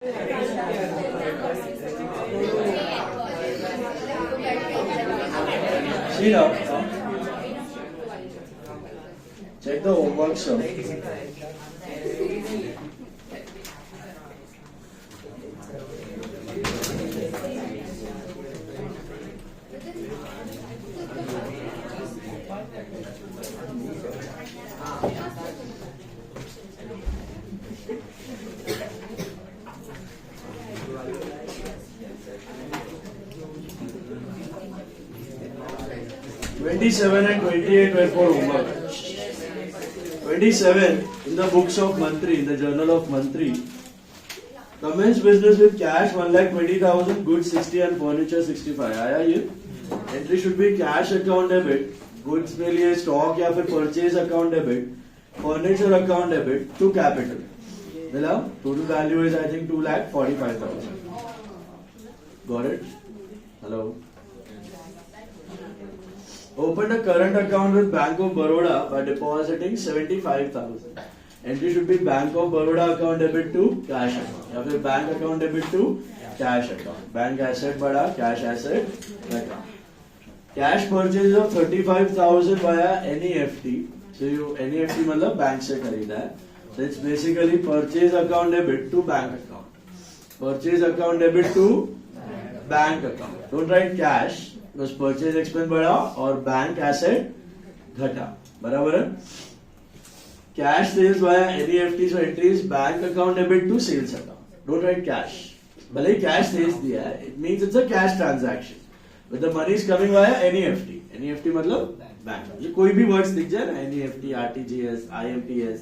See now. Check the homework, sir. (27) and 28 were for homework. 27 in the books of Mantri, in the journal of Mantri. Commence business with cash 1,20,000, goods 60 and furniture 65. आया ये? Entry should be cash account debit, goods के लिए stock या फिर purchase account debit, furniture account debit to capital. मिला? Total value is I think 2,45,000. Got it? Hello. Open a current account with Bank of Baroda by depositing 75,000. Entry should be Bank of Baroda account debit to cash account या फिर bank account debit to cash account. Bank asset बढ़ा, cash asset घटा. Cash purchase of 35,000 via NEFT. So you NEFT मतलब bank से खरीदा है. So it's basically purchase account debit to bank account. Purchase account debit to bank account. Don't write cash. बस purchase expense बढ़ा और bank asset घटा. बराबर है. Cash sales via NEFT, so entries bank account debit to sales account. Don't write cash. भले ही cash sales दिया है, it means it's a cash transaction but the money is coming via NEFT. NEFT मतलब bank. ये कोई भी words दिख जाए ना, एनईएफटी, आरटीजीएस, आईएमपीएस,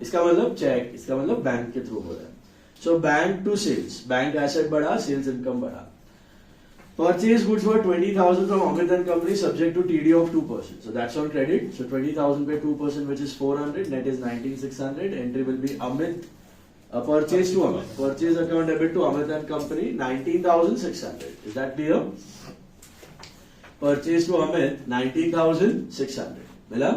इसका मतलब चेक, इसका मतलब बैंक के थ्रू हो रहा है. So bank to sales, bank asset बढ़ा, सेल्स इनकम बढ़ा. Purchase goods for 20,000 from Amit and Company subject to TD of 2%. So that's on credit. So 20,000 by 2%, which is 400. Net is 19,600. Entry will be Amit. Purchase to Amit. Purchase account debit to Amit and Company 19,600. Is that clear? Purchase to Amit 19,600. Mila?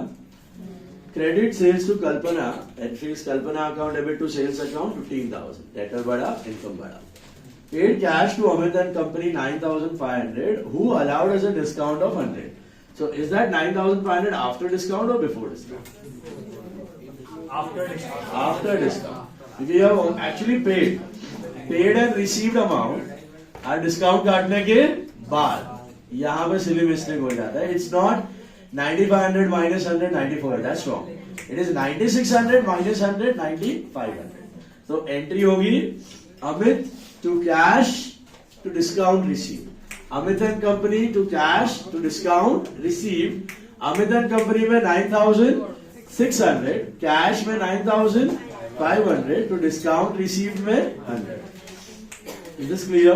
Credit sales to Kalpana. Entry is Kalpana account debit to sales account 15,000. Debtor bada, income bada. Paid cash to Amit and Company 9,500, who allowed us a discount of 100. So is that 9,500 after discount or before discount? After discount. After discount. If you have actually paid and received amount, और discount काटने के बाद यहाँ पे silly mistake हो जाता है. It's not 9,500 minus 100, 9,400. That's wrong. It is 9,600 minus 100, 9,500. So entry होगी Amit to cash to discount received. Amit and Company to cash to discount received. Amit and Company में 9,600, cash में 9,500 to discount received में 100. Is this clear?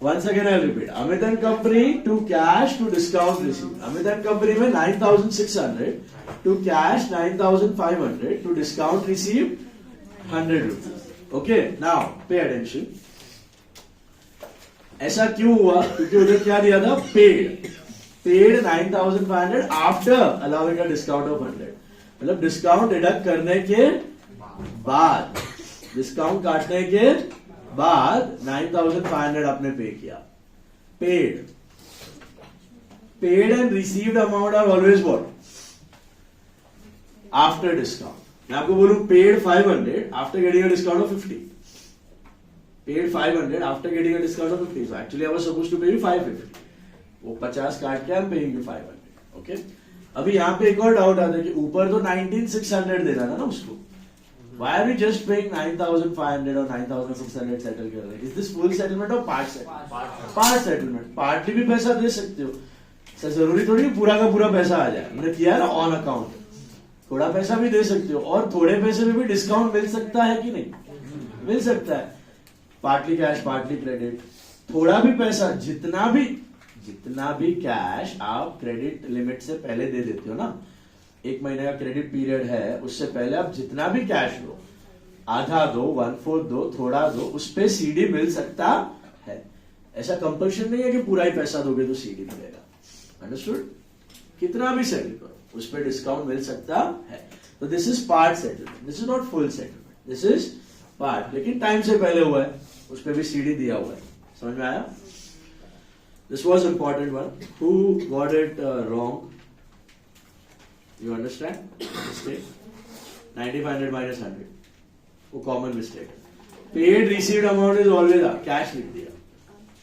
Once again I'll repeat. Amit and Company to cash to discount received. Amit and Company में 9,600 to cash 9,500 to discount received 100 rupees. Okay, now pay attention. ऐसा क्यों हुआ? क्योंकि उधर क्या दिया था? Paid 9,500 after allowing a discount of 100. मतलब डिस्काउंट डिडक्ट करने के बाद, डिस्काउंट काटने के बाद 9,500 आपने पे किया. Paid and received amount are always what? After discount. मैं आपको बोलूं paid 500 after getting a discount of 50. Paid 500 after getting a discount of 50. So actually I was supposed to pay you 550. वो 50 काट के I'm paying you 500. Okay? अभी यहाँ पे एक और डाउट आता है कि ऊपर तो 19,600 देना था ना उसको. Why are we just paying 9,500 or 9,600 settle कर रहे हैं? Is this full settlement or part settlement? Part settlement. Partly भी पैसा दे सकते हो. सर जरूरी थोड़ी पूरा का पूरा पैसा आ जाए. मैंने किया ना ऑन अकाउंट. थोड़ा पैसा भी दे सकते हो और थोड़े पैसे में भी डिस्काउंट मिल सकता है कि नहीं? मिल सकता है. Partly cash, partly credit. थोड़ा भी पैसा, जितना भी कैश आप क्रेडिट लिमिट से पहले दे देते हो ना, 1 महीने का क्रेडिट पीरियड है, उससे पहले आप जितना भी कैश लो, आधा दो, 1/4 दो, थोड़ा दो, उस पे सीडी मिल सकता है. ऐसा कंपल्शन नहीं है कि पूरा ही पैसा दोगे तो सीडी मिलेगा. अंडरस्टूड? कितना भी सेटल करो, उस पर डिस्काउंट मिल सकता है. तो this is part settlement, this is not full settlement, this is part, लेकिन टाइम से पहले हुआ है, उस पर भी सीडी दिया हुआ है. समझ में आया? This was important one. Who got it wrong? You understand? Mistake. 9500 minus 100. वो common mistake. Paid received amount is always cash लिख दिया.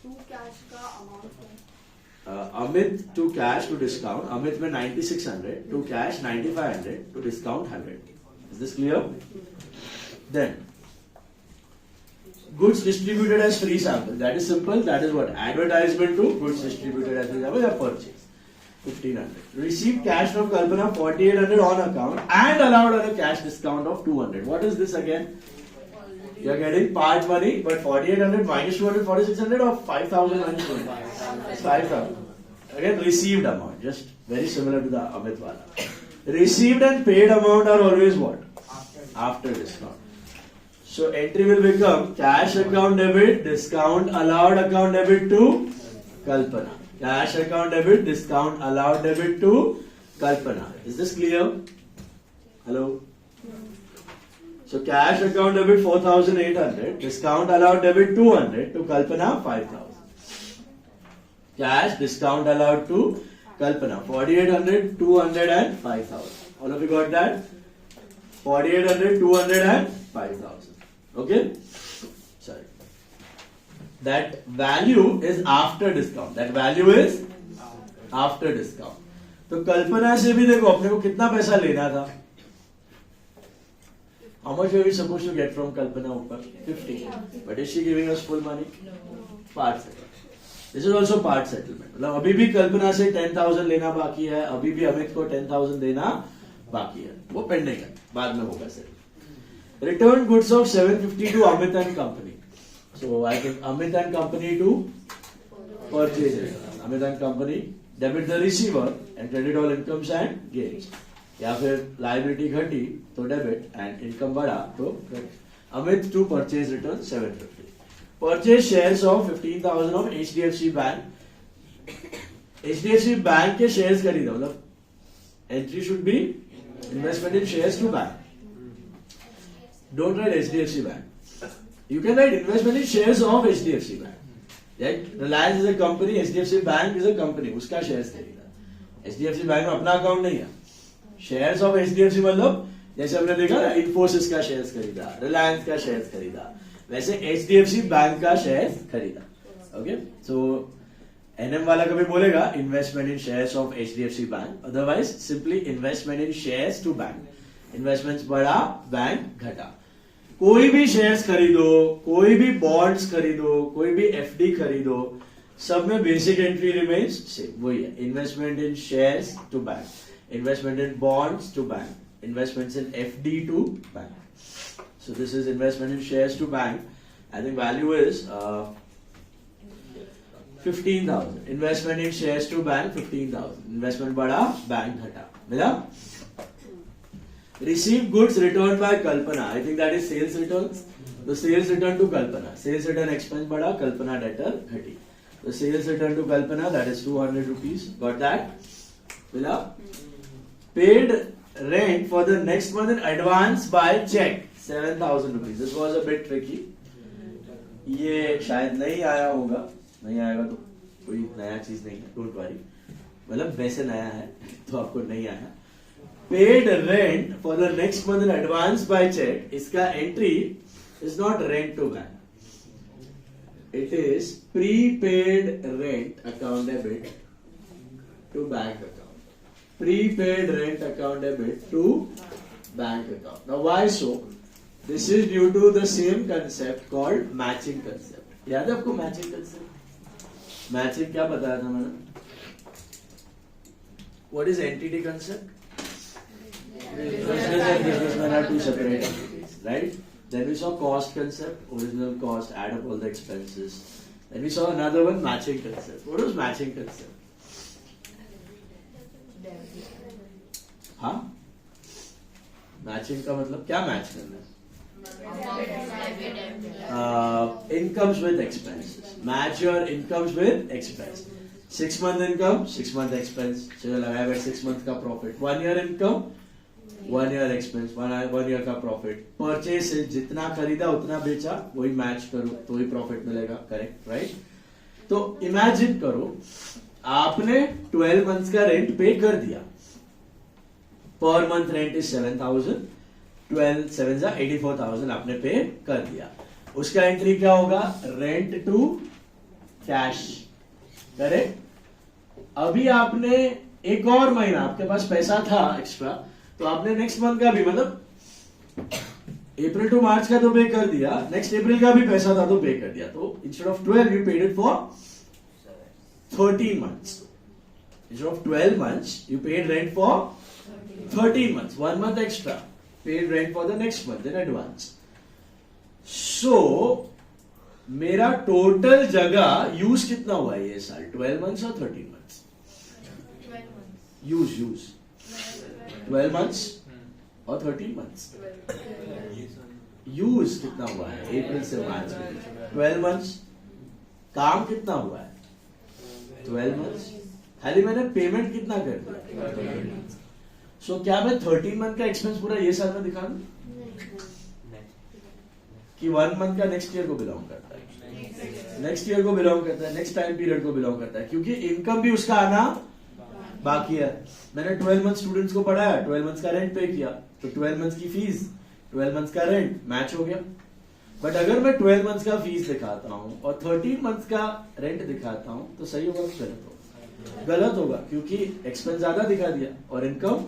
टू कैश का अमाउंट है. Amit to cash to discount. Amit में 9600 to cash 9500 to discount 100. Is this clear? Then goods distributed as free sample. That is simple. That is what advertisement to goods distributed as free sample. Or purchase 1500. Received cash from Kalpana 4800 on account and allowed on a cash discount of 200. What is this again? You are getting part money, but 4800 minus 200, 4600 or 5000 minus 200? 5000. Again, received amount. Just very similar to the Amit wala. Received and paid amount are always what? After discount. So entry will become cash account debit, discount allowed account debit to Kalpana. Cash account debit, discount allowed debit to Kalpana. Is this clear? Hello? So cash account debit 4800, discount allowed debit 200 to Kalpana 5000. Cash discount allowed to Kalpana 4800, 200 and 5000. All of you got that? 4800, 200 and 5000. Okay? Sorry. That value is after discount. That value is after discount. तो कल्पना से भी देखो अपने को कितना पैसा लेना था. How much are we supposed to get from Kalpana ऊपर? 50. But is she giving us full money? Part settlement. This is also part settlement. मतलब अभी भी कल्पना से 10,000 लेना बाकी है, अभी भी अमित को 10,000 देना बाकी है. वो पेंडिंग है, बाद में होगा sir. Return goods of 750 to Amit and Company. So I can Amit and Company to purchase it. Amit and Company debit the receiver and credit all incomes and gains. या फिर liability घटी तो debit and income बढ़ा तो credit. Amit to purchase return 750. Purchase shares of 15,000 of HDFC Bank. HDFC Bank के shares खरीदा, मतलब entry should be investment in shares to bank. Don't write HDFC Bank. You can write investment in shares of HDFC Bank. Right? Reliance is a company, HDFC Bank is a company. उसका shares खरीदा. HDFC Bank में अपना account नहीं है. Shares of HDFC मतलब जैसे हमने देखा ना, Infosys का shares खरीदा, Reliance का shares खरीदा, वैसे HDFC Bank का shares खरीदा. Okay? So NM वाला कभी बोलेगा investment in shares of HDFC Bank. Otherwise simply investment in shares to bank. Investments बढ़ा, बैंक घटा. कोई भी शेयर्स खरीदो, कोई भी बॉन्ड्स खरीदो, कोई भी एफडी खरीदो, सब में बेसिक एंट्री रिमेन्स सेम, वही है. Investment in shares to bank, investment in bonds to bank, investments in FD to bank. So this is investment in shares to bank. I think value is 15,000. Investment in shares to bank 15,000. Investment बढ़ा, bank घटा. मिला? Received goods returned by Kalpana. I think that is sales returns. The sales return to Kalpana. Sales return expense बढ़ा, Kalpana debtor घटी. The sales return to Kalpana, that is 200 rupees. Got that? Fill up. Paid rent for the next month in advance by check 7,000 rupees. This was a bit tricky. ये शायद नहीं आया होगा. नहीं आएगा तो कोई नया चीज नहीं है. Don't worry. मतलब वैसे नया है तो आपको नहीं आया. Paid rent for the next month in advance by check. इसका entry is not rent to bank. It is prepaid rent account debit to bank account. Prepaid rent account debit to bank account. Now why so? This is due to the same concept called matching concept. याद है आपको matching concept? Matching क्या बताया था मैंने? What is entity concept? Business and businessmen are two separate entities, right? Then we saw cost concept, original cost, add up all the expenses. Then we saw another one, matching concept. What was matching concept? हाँ? Matching का मतलब क्या match करना है? Incomes with expenses. Match your incomes with expense. 6 month income, 6 month expense. चलो लगाया 6 month का profit. 1 year income, 1 year expense, 1 year का प्रॉफिट, परचेस जितना खरीदा उतना बेचा, वही मैच करो तो ही प्रॉफिट मिलेगा, करेक्ट, राइट? तो इमेजिन करो आपने 12 मंथ्स का रेंट पे कर दिया, पर मंथ रेंट इज 7,000, 12 7 जा 84,000 आपने पे कर दिया। उसका एंट्री क्या होगा? Rent to cash, correct? अभी आपने एक और महीना आपके पास पैसा था एक्स्ट्रा, तो आपने नेक्स्ट मंथ का भी, मतलब अप्रैल टू मार्च का तो पे कर दिया, नेक्स्ट अप्रैल का भी पैसा था तो पे कर दिया। तो instead of 12 you paid it for 13 months. Instead of 12 months, you paid rent for 13 months. 1 month extra. Paid rent for the next month in advance. So, मेरा टोटल जगह यूज कितना हुआ है ये साल? 12 months और 13 months? 12 months. यूज 12 months और 13 months. Use कितना हुआ है अप्रैल से मार्च में? 12 months. काम कितना हुआ है? 12 months. खाली मैंने पेमेंट कितना कर दिया? सो क्या मैं 13 मंथ का एक्सपेंस पूरा ये साल में दिखा दूं कि 1 मंथ का नेक्स्ट ईयर को बिलोंग करता है, नेक्स्ट ईयर को बिलोंग करता है, नेक्स्ट टाइम पीरियड को बिलोंग करता है, क्योंकि इनकम भी उसका आना बाकी है। मैंने 12 मंथ स्टूडेंट्स को पढ़ाया, 12 मंथ्स का रेंट पे किया, तो 12 मंथ्स की फीस, 12 मंथ्स का रेंट मैच हो गया। बट अगर मैं 12 मंथ्स का फीस दिखाता हूं और 13 मंथ्स का रेंट दिखाता हूं, तो सही होगा कि गलत होगा? गलत होगा, क्योंकि एक्सपेंस ज्यादा दिखा दिया और इनकम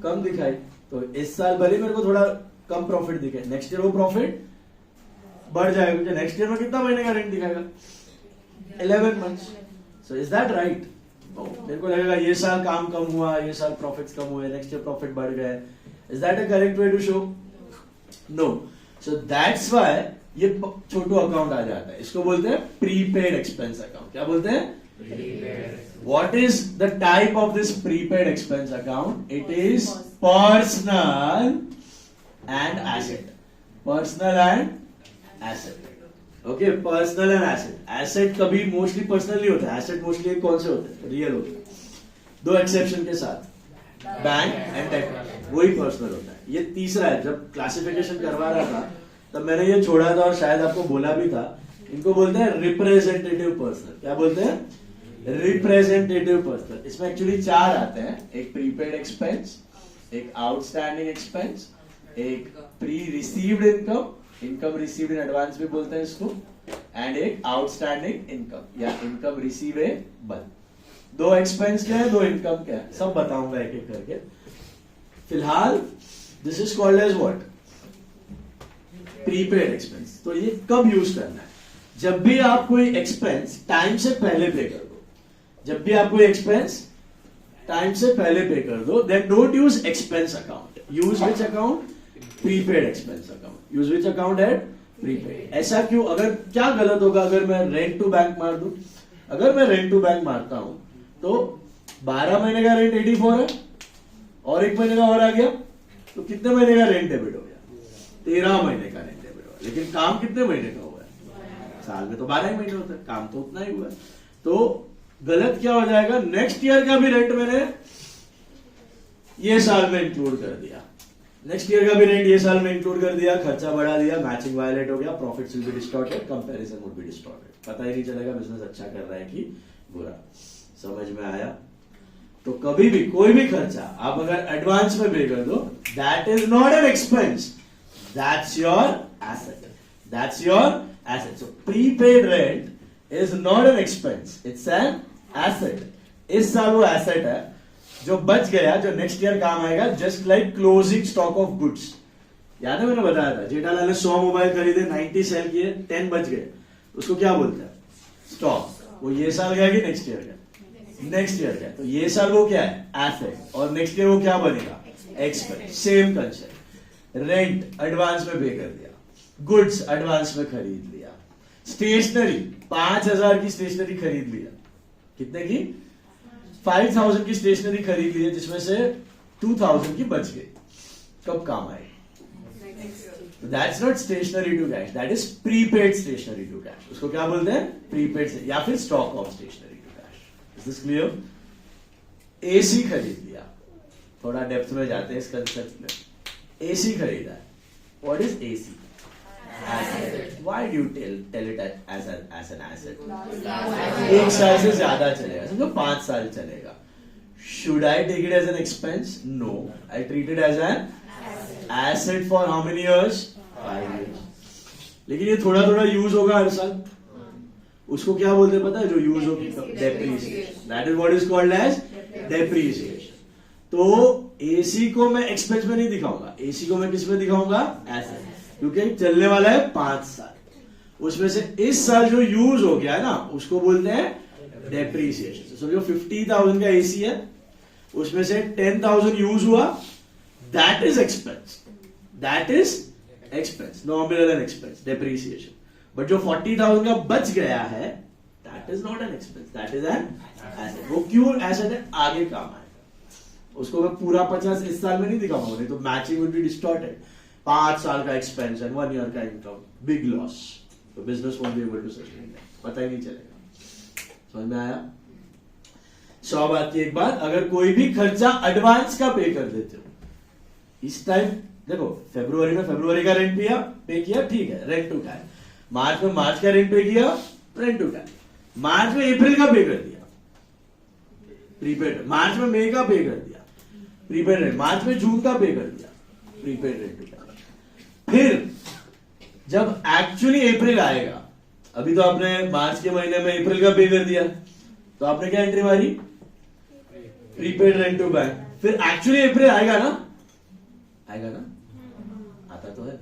कम दिखाई। तो इस साल भले मेरे को थोड़ा कम प्रॉफिट दिखे, नेक्स्ट ईयर वो प्रॉफिट बढ़ जाएगा, क्योंकि नेक्स्ट ईयर में कितना महीने का रेंट दिखाएगा? 11 months. So is that right? मेरे को लगेगा ये साल काम कम हुआ, ये साल प्रॉफिट्स कम हुए, नेक्स्ट ईयर प्रॉफिट बढ़ गए। Is that a correct way to show? No. So that's why ये छोटू अकाउंट आ जाता है, इसको बोलते हैं प्रीपेड एक्सपेंस अकाउंट। क्या बोलते हैं? What is the type of this prepaid expense account? It is personal and asset. Personal and asset. Okay, personal and asset. Asset कभी मोस्टली पर्सनल नहीं होता है, एसेट मोस्टली कौन से होते हैं? रियल होते हैं, दो एक्सेप्शन के साथ, बैंक एंड टेक, वही पर्सनल होता है। ये तीसरा है। जब क्लासिफिकेशन करवा रहा था तब मैंने ये छोड़ा था और शायद आपको बोला भी था, इनको बोलते हैं रिप्रेजेंटेटिव पर्सनल। क्या बोलते हैं? Representative personal. इसमें एक्चुअली 4 आते हैं, एक प्रीपेड एक्सपेंस, एक आउटस्टैंडिंग एक्सपेंस, एक pre received income, income received in advance भी बोलते हैं इसको, एंड एक आउटस्टैंडिंग इनकम या इनकम रिसीवेबल। 2 एक्सपेंस क्या है, 2 इनकम क्या है, सब बताऊंगा एक एक करके। फिलहाल this is called as what? Prepaid expense. तो ये कब यूज करना है? जब भी आप कोई एक्सपेंस टाइम से पहले पे कर दो, जब भी आप कोई एक्सपेंस टाइम से पहले पे कर दो, then don't use expense account, use which account? Prepaid expense account. Use which account है? प्रीपेड। ऐसा क्यों? अगर क्या गलत होगा अगर मैं रेंट टू बैंक मार दूं? अगर मैं रेंट टू बैंक मारता हूं तो 12 महीने का रेंट 84 है और 1 महीने का और आ गया, तो कितने महीने का रेंट डेबिट हो गया? 13 महीने का रेंट डेबिट हुआ। लेकिन काम कितने महीने का हुआ है? साल में तो 12 ही महीने होता है, काम तो उतना ही हुआ है। तो गलत क्या हो जाएगा? नेक्स्ट ईयर का भी रेंट मैंने ये साल में इंक्लूड कर दिया, नेक्स्ट ईयर का भी रेंट ये साल में इंक्लूड कर दिया, खर्चा बढ़ा दिया, मैचिंग वायलेट हो गया, profits will be distorted, comparison would be distorted. पता ही नहीं चलेगा बिजनेस अच्छा कर रहा है कि बुरा। समझ में आया? तो कभी भी कोई भी खर्चा आप अगर एडवांस में पे कर दो, that is not an expense, that's your asset, that's your asset. So prepaid rent is not an expense, it's an asset. इस साल वो एसेट है जो बच गया, जो नेक्स्ट ईयर काम आएगा, just like closing stock of goods. याद है मैंने बताया था, जेठालाल ने 100 मोबाइल खरीदे, 90 सेल किए, 10 बच गए, उसको क्या बोलते हैं? स्टॉक। वो ये साल गया कि नेक्स्ट ईयर गया? नेक्स्ट ईयर गया। तो ये साल वो क्या है? एसेट। और नेक्स्ट ईयर वो क्या बनेगा? Expense. Same concept. Rent advance में पे कर दिया, गुड्स एडवांस में खरीद लिया, स्टेशनरी 5,000 की स्टेशनरी खरीद लिया, कितने की? 5,000 की स्टेशनरी खरीद लिया, जिसमें से 2,000 की बच गई, कब काम आएगी? That's not stationery to cash, that is prepaid stationery to cash. उसको क्या बोलते हैं? प्रीपेड से, या फिर stock of stationery to cash. Is this clear? AC खरीद लिया, थोड़ा डेप्थ में जाते हैं इस कंसेप्ट में। एसी खरीदा है, what is AC? Asset. Why do tell it as an asset? 1 साल से ज्यादा चलेगा, समझो 5 साल चलेगा। Should I take it as an expense? No, I treat it as an asset for how many years? 5 years. लेकिन ये थोड़ा थोड़ा यूज होगा हर साल, उसको क्या बोलते हैं पता है? जो यूज होगी depreciation, that is what is called as depreciation. तो एसी को मैं एक्सपेंस में नहीं दिखाऊंगा, एसी को मैं किस में दिखाऊंगा? एसेट, क्योंकि चलने वाला है 5 साल। उसमें से इस साल जो यूज हो गया है ना, उसको बोलते हैं डेप्रीसिएशन। समझो 50,000 का एसी है, उसमें से 10,000 यूज हुआ, that is expense, that is expense, nominal and expense, depreciation. But जो 40,000 का बच गया है, that is not an expense, that is an asset. वो क्यों एसेट है? आगे काम आएगा। उसको मैं पूरा 50 इस साल में नहीं दिखाऊंगा, नहीं तो मैचिंग वुड बी डिस्टॉर्टेड। 5 साल का एक्सपेंस एंड 1 ईयर का इनकम, बिग लॉस, तो business won't be able to sustain that, पता ही नहीं चलेगा। समझ में आया? 100 बात की एक बात, अगर कोई भी खर्चा एडवांस का पे कर देते हो, इस टाइम देखो फरवरी में फरवरी का रेंट पे किया, ठीक है, रेंट टू कैश। मार्च में मार्च का रेंट पे किया, रेंट टू कैश। मार्च में अप्रैल का पे कर दिया, प्रीपेड। मार्च में मई का पे कर दिया, प्रीपेड रेंट। मार्च में जून का पे कर दिया, प्रीपेड रेंट टू कैश। फिर जब एक्चुअली अप्रैल आएगा, अभी तो आपने मार्च के महीने में अप्रैल का पे कर दिया, तो आपने क्या एंट्री मारी? Prepaid rent to bank. फिर एक्चुअली अप्रैल आएगा ना, आएगा ना, आता तो है,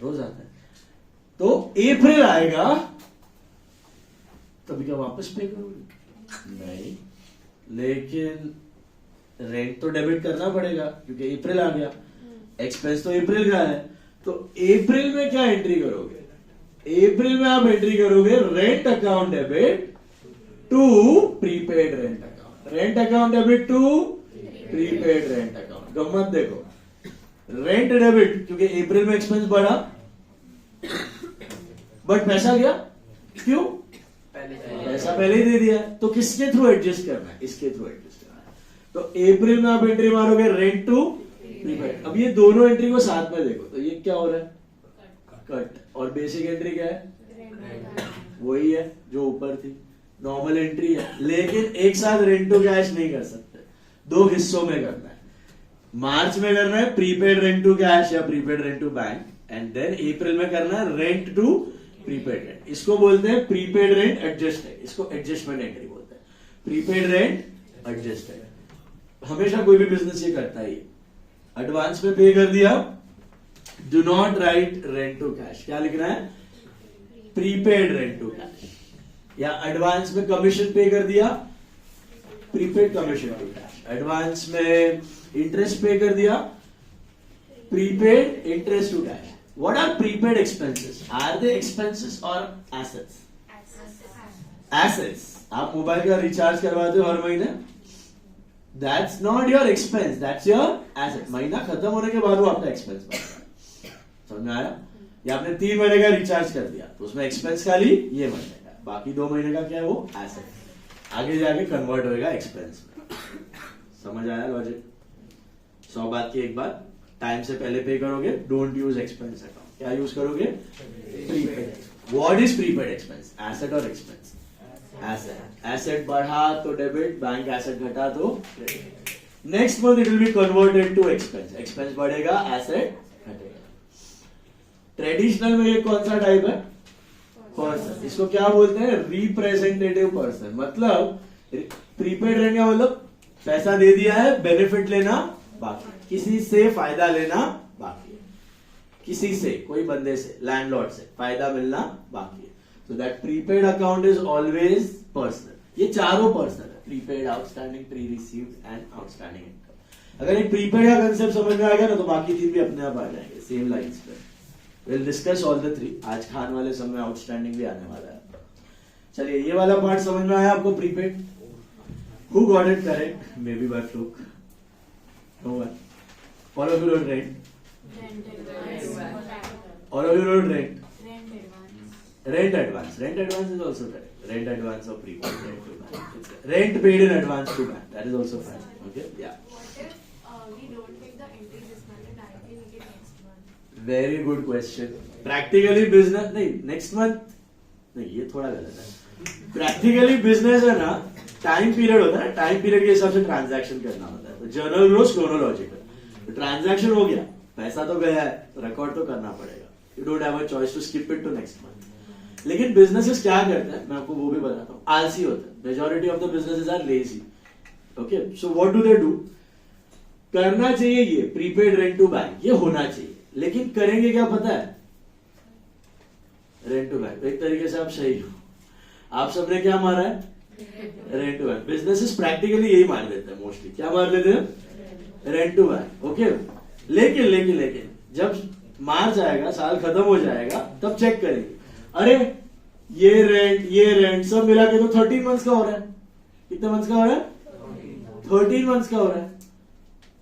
रोज आता है। तो अप्रैल आएगा, तभी क्या वापस पे करोगे? नहीं, लेकिन रेंट तो डेबिट करना पड़ेगा क्योंकि अप्रैल आ गया, एक्सपेंस तो अप्रैल का है। तो अप्रैल में क्या एंट्री करोगे? अप्रैल में आप एंट्री करोगे rent account debit to prepaid rent account, rent account debit to prepaid rent account. गम्मत देखो, रेंट डेबिट क्योंकि अप्रैल में एक्सपेंस बढ़ा, बट पैसा गया, क्यों? पैसा पहले ही दे दिया है, तो किसके थ्रू एडजस्ट करना है? इसके थ्रू एडजस्ट करना है। तो अप्रैल में आप एंट्री मारोगे रेंट टू प्रीपेड। अब ये दोनों एंट्री को साथ में देखो, तो ये क्या हो रहा है? कट। और बेसिक एंट्री क्या है? वही है जो ऊपर थी, नॉर्मल एंट्री है। लेकिन एक साथ रेंट टू कैश नहीं कर सकते, 2 हिस्सों में करना है। मार्च में करना है प्रीपेड रेंट टू कैश या prepaid rent to bank, and then April में करना है रेंट टू प्रीपेड रेंट। इसको बोलते हैं प्रीपेड रेंट एडजस्टेड, इसको एडजस्टमेंट एंट्री बोलते हैं। प्रीपेड रेंट एडजस्टेड हमेशा कोई भी बिजनेस ये करता ही है। एडवांस में पे कर दिया, do not write rent to cash, क्या लिखना है? Prepaid rent to cash. या एडवांस में कमीशन पे कर दिया, prepaid commission to cash. Advance में इंटरेस्ट पे कर दिया, prepaid interest to cash. What are prepaid expenses? Are they expenses or assets? Assets. आप मोबाइल का रिचार्ज करवाते हो हर महीने, That's not your expense, that's your asset. महीना खत्म होने के बाद वो आपका एक्सपेंस बनता है। समझ में आया? या आपने 3 महीने का रिचार्ज कर दिया, तो उसमें एक्सपेंस खाली ये महीने का, बाकी 2 महीने का क्या है? वो एसेट। आगे जाके कन्वर्ट होएगा एक्सपेंस में। समझ आया लॉजिक? 100 बात की एक बात, टाइम से पहले पे करोगे, डोंट यूज एक्सपेंस अकाउंट। क्या यूज करोगे? Prepaid. What is prepaid expense? Asset और एक्सपेंस? एसेट। एसेट बढ़ा तो डेबिट, बैंक एसेट घटा तो credit. Next month it will be converted to expense, expense बढ़ेगा, एसेट घटेगा। ट्रेडिशनल में ये कौन सा टाइप है? पर्सन। इसको क्या बोलते हैं? Representative person. मतलब प्रीपेड रेंट का मतलब पैसा दे दिया है, बेनिफिट लेना बाकी, किसी से फायदा लेना बाकी है, किसी से, कोई बंदे से, लैंडलॉर्ड से फायदा मिलना बाकी है। So that prepaid account is always personal. ये चारों पर्सनल है, prepaid, outstanding, pre received and outstanding income. अगर एक प्रीपेड का कंसेप्ट समझ में आएगा ना, तो बाकी 3 भी अपने आप आ जाएंगे सेम लाइंस पे। Will discuss all the 3। आज खान वाले समय आउटस्टैंडिंग भी आने वाला है। चलिए, ये वाला पार्ट समझ में आया आपको? Prepaid. Who got it correct? Maybe by fluke. No one. All of you wrote rent. All of you wrote rent. Rent advance. Rent advance is also correct. rent advance or prepaid rent to bank. It's rent paid in advance to bank. That is also fine. Okay, yeah. What if we don't take the entry this month and directly make it next month? Very good question. Practically business नहीं next month नहीं, ये थोड़ा गलत है. Practically business है ना, time period होता है ना, टाइम पीरियड के हिसाब से ट्रांजैक्शन करना होता है. तो जर्नल ग्रोस क्रोनोलॉजिकल. ट्रांजैक्शन हो गया, पैसा तो गया है, रिकॉर्ड तो करना पड़ेगा. You don't have a choice to skip it to next month. लेकिन बिजनेसेस क्या करते हैं, मैं आपको वो भी बताता हूँ. आलसी होते हैं. Majority of the businesses are lazy. Okay, so what do they do? करना चाहिए ये प्रीपेड रेंट टू बैंक, ये होना चाहिए, लेकिन करेंगे क्या पता है? Rent to bank. एक तरीके से आप सही हो. आप सबने क्या मारा है? Rent to bank. Businesses practically यही मार देते हैं मोस्टली. क्या मार देते हैं? Rent to bank. ओके, लेकिन जब मार्च आएगा, साल खत्म हो जाएगा, तब चेक करेंगे. अरे ये रेंट सब मिला के तो 13 मंथ्स का हो रहा है. कितने मंथ्स का हो रहा है? 13 मंथ्स का हो रहा है.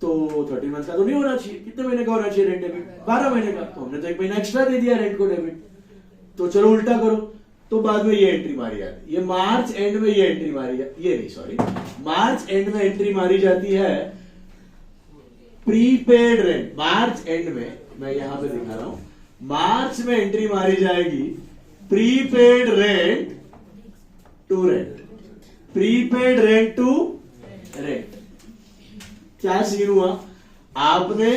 तो 13 मंथ्स का तो नहीं होना चाहिए. कितने महीने का होना चाहिए रेंट डेबिट? 12 महीने का. तो हमने तो 1 महीना एक्स्ट्रा दे दिया रेंट को डेबिट. तो चलो उल्टा करो. तो बाद में ये एंट्री मारी जाती है. ये मार्च एंड में ये एंट्री मारी जाती, ये नहीं सॉरी, मार्च एंड में एंट्री मारी जाती है प्रीपेड रेंट. मार्च एंड में, मैं यहां पे दिखा रहा हूं, मार्च में एंट्री मारी जाएगी prepaid rent to rent. Prepaid rent to rent. क्या सीन हुआ? आपने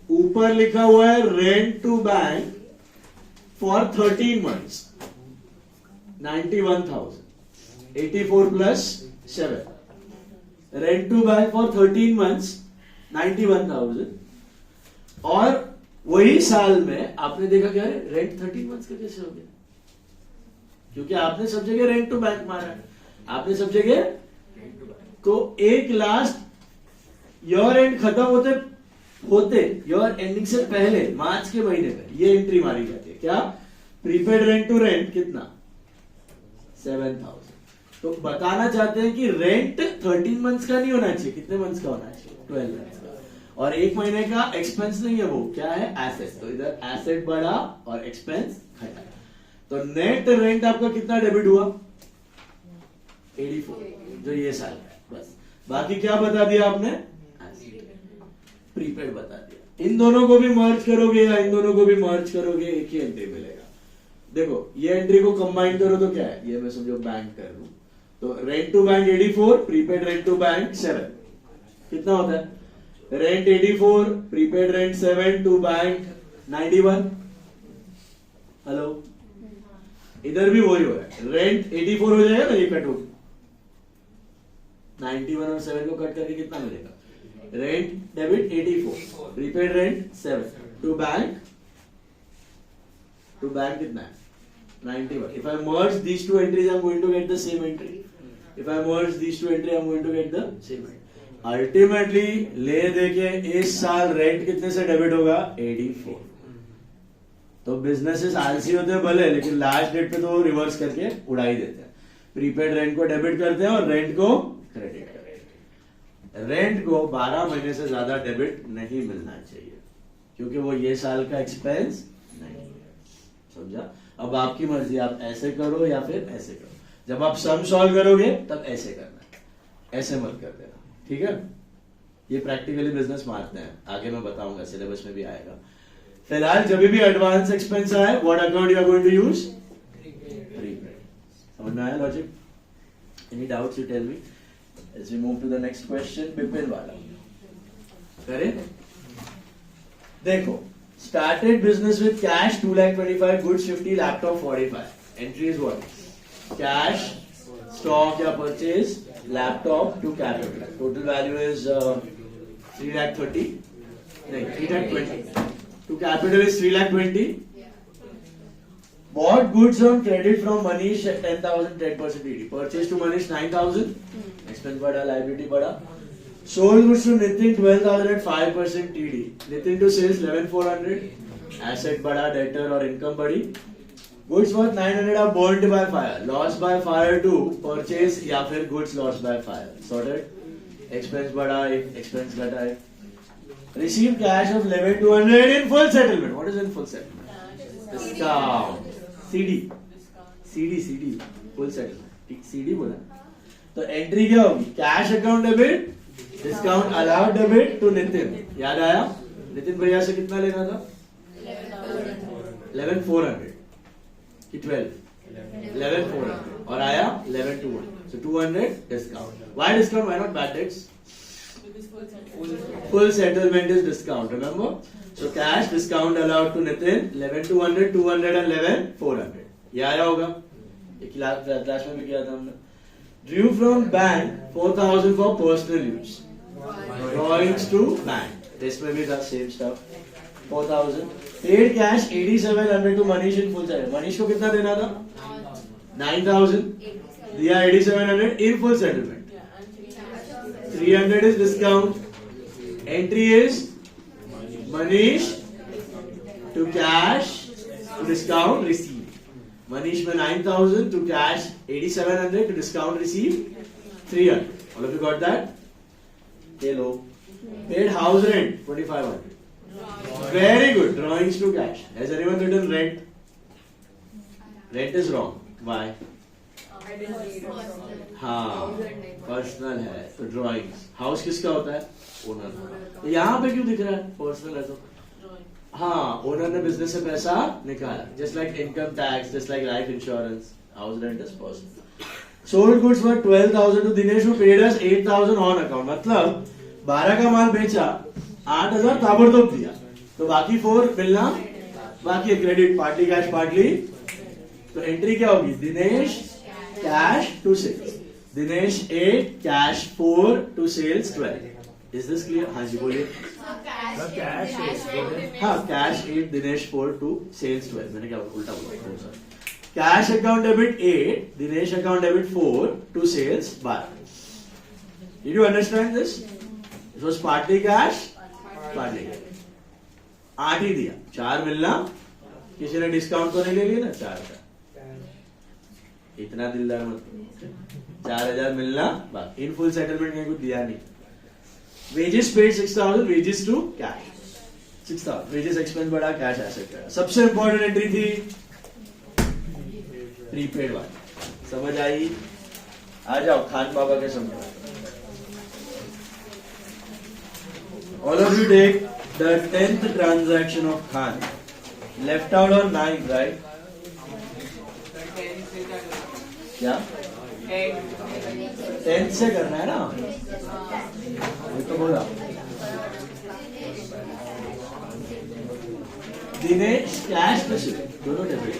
ऊपर लिखा हुआ है rent to bank for 13 months 91,000, 84 plus 7. Rent to bank for 13 months 91,000. और वही साल में आपने देखा क्या है, रेंट 13 months का कैसे हो गया? क्योंकि आपने सब जगह रेंट टू बैंक मारा है. आपने सब जगह. तो एक लास्ट ईयर एंड खत्म होते ईयर एंडिंग से पहले मार्च के महीने में ये एंट्री मारी जाती है. क्या? प्रीपेड रेंट टू रेंट कितना? 7,000. तो बताना चाहते हैं कि रेंट 13 मंथ्स का नहीं होना चाहिए. कितने मंथ्स का होना चाहिए? 12 मंथ्स का. और 1 महीने का एक्सपेंस नहीं है, वो क्या है? एसेट. तो इधर एसेट बढ़ा और एक्सपेंस घटा. तो नेट रेंट आपका कितना डेबिट हुआ? 84, जो ये साल का है. बस बाकी क्या बता दिया आपने? प्रीपेड बता दिया. इन दोनों को भी मर्ज करोगे या इन दोनों को भी मर्ज करोगे, एक ही एंट्री मिलेगा. देखो ये एंट्री को कंबाइन करो तो क्या है? ये मैं समझो बैंक कर लूं. तो rent to bank 84, prepaid rent to bank 7. कितना होता है? Rent 84, prepaid rent 7 to bank 91. Hello, इधर भी वही हो रहा है. रेंट 84 हो जाएगा ना, ये कट हो 91 और 7 को कट करके कितना मिलेगा? Rent debit 84, prepaid rent 7 to bank कितना है? 91. If I merge these two entries, I'm going to get the same entry. If I merge these two entries, I'm going to get the same entry. Ultimately, ले देके इस साल rent कितने से debit होगा? 84. तो बिजनेसेस आलसी होते हैं भले, लेकिन लास्ट डेट पे तो रिवर्स करके उड़ा ही देते हैं. प्रीपेड रेंट को डेबिट करते हैं और रेंट को क्रेडिट करते हैं. रेंट को 12 महीने से ज्यादा डेबिट नहीं मिलना चाहिए, क्योंकि वो ये साल का एक्सपेंस नहीं है. समझा? अब आपकी मर्जी, आप ऐसे करो या फिर ऐसे करो. जब आप सम सॉल्व करोगे तब ऐसे करना है, ऐसे मत कर देना. ठीक है? ये प्रैक्टिकली बिजनेस मारते हैं, आगे मैं बताऊंगा, सिलेबस में भी आएगा. फिलहाल जब भी एडवांस एक्सपेंस आए, what account you are going to use? Prepaid. समझ में आया logic? Any doubts you tell me. As we move to the next question, Bipin वाला करें. देखो, started business with cash 2,25,000, goods 50, laptop 45. Entry is what? Cash, stock या purchase, laptop to capital. Total value is 3,30,000. नहीं, 3,20,000. To capital is 3,20,000. Bought goods on credit from Manish at 10,000, 10% TD. Purchase to Manish 9,000. Expense बढ़ा, liability बढ़ा. Sold goods to Nitin 12,000 at 5% TD. Nitin to sales 11,400. Asset बढ़ा, debtor और income बढ़ी. Goods worth 900 are burnt by fire. Loss by fire to purchase या फिर goods lost by fire. Sorted. Expense बढ़ा, expense घटा. Receive cash of 11,200 in full settlement. What is in full settlement? Discount. CD. CD full settlement, CD बोला। तो entry क्या होगी? Cash account debit, discount allowed debit to Nitin. याद आया? नितिन भैया से कितना लेना था? 11,400 कि 12? 11,400 और आया 11,200, so 200 discount. Why discount? Why not bad debts? Full settlement is discount, remember? So cash discount allowed to Nitin 11,200, 200 and 11,400. ये आया होगा? ये क्लास में भी किया था हमने। Drew from bank 4,000 for personal use. Drawings to bank. इसमें भी था same stuff. 4,000. Paid cash 8,700 to Manish in full settlement. Manish को कितना देना था? 9,000. दिया 8,700 in full settlement. 300 is discount. Entry is Manish to cash to discount receive. Manish में 9,000 to cash 8,700 to discount receive 300. All of you got that? Hello. Paid house rent 2,500. Very good. Drawings to cash. Has anyone written rent? Rent is wrong. Why? हाँ, personal है तो drawings. House किसका होता है? Owner. तो यहाँ पे क्यों दिख रहा है पर्सनल है तो? हाँ, ओनर ने बिजनेस से पैसा निकाला। Just like income tax, just like life insurance, house rent is personal. Sold goods for 12,000 to Dinesh who paid us 8,000 on account. मतलब 12 का माल बेचा, 8,000 ताबड़तोड़ दिया, तो बाकी 4 मिलना बाकी है। Credit partly cash partly. तो एंट्री क्या होगी? Dinesh cash to sales, Dinesh 8, cash 4 to sales 12। Is this clear? हाँ जी बोलिए। हाँ, कैश 8, दिनेश 4 टू सेल्स 12। मैंने क्या उल्टा बोला? Cash account debit 8, Dinesh account debit 4 to sales 12। Did you understand this? It was partly cash, partly cash. 8 ही दिया, 4 मिलना। किसी ने डिस्काउंट तो नहीं ले लिया ना 4 का? इतना दिलदार मत। 4,000 मिलना बाकी। इन फुल सेटलमेंट में कुछ दिया नहीं। Wages paid 6,000, wages to cash 6,000। Wages expense बढ़ा, कैश एसेट बढ़ा। सबसे इंपॉर्टेंट एंट्री थी प्रीपेड वाली। समझ आई? आ जाओ खान बाबा के समझो। All of you take the 10th transaction of Khan. Left out on 9, right? क्या? 10th से करना है ना? ये तो बोला। दिनेश कैश में से दोनों डेबिट।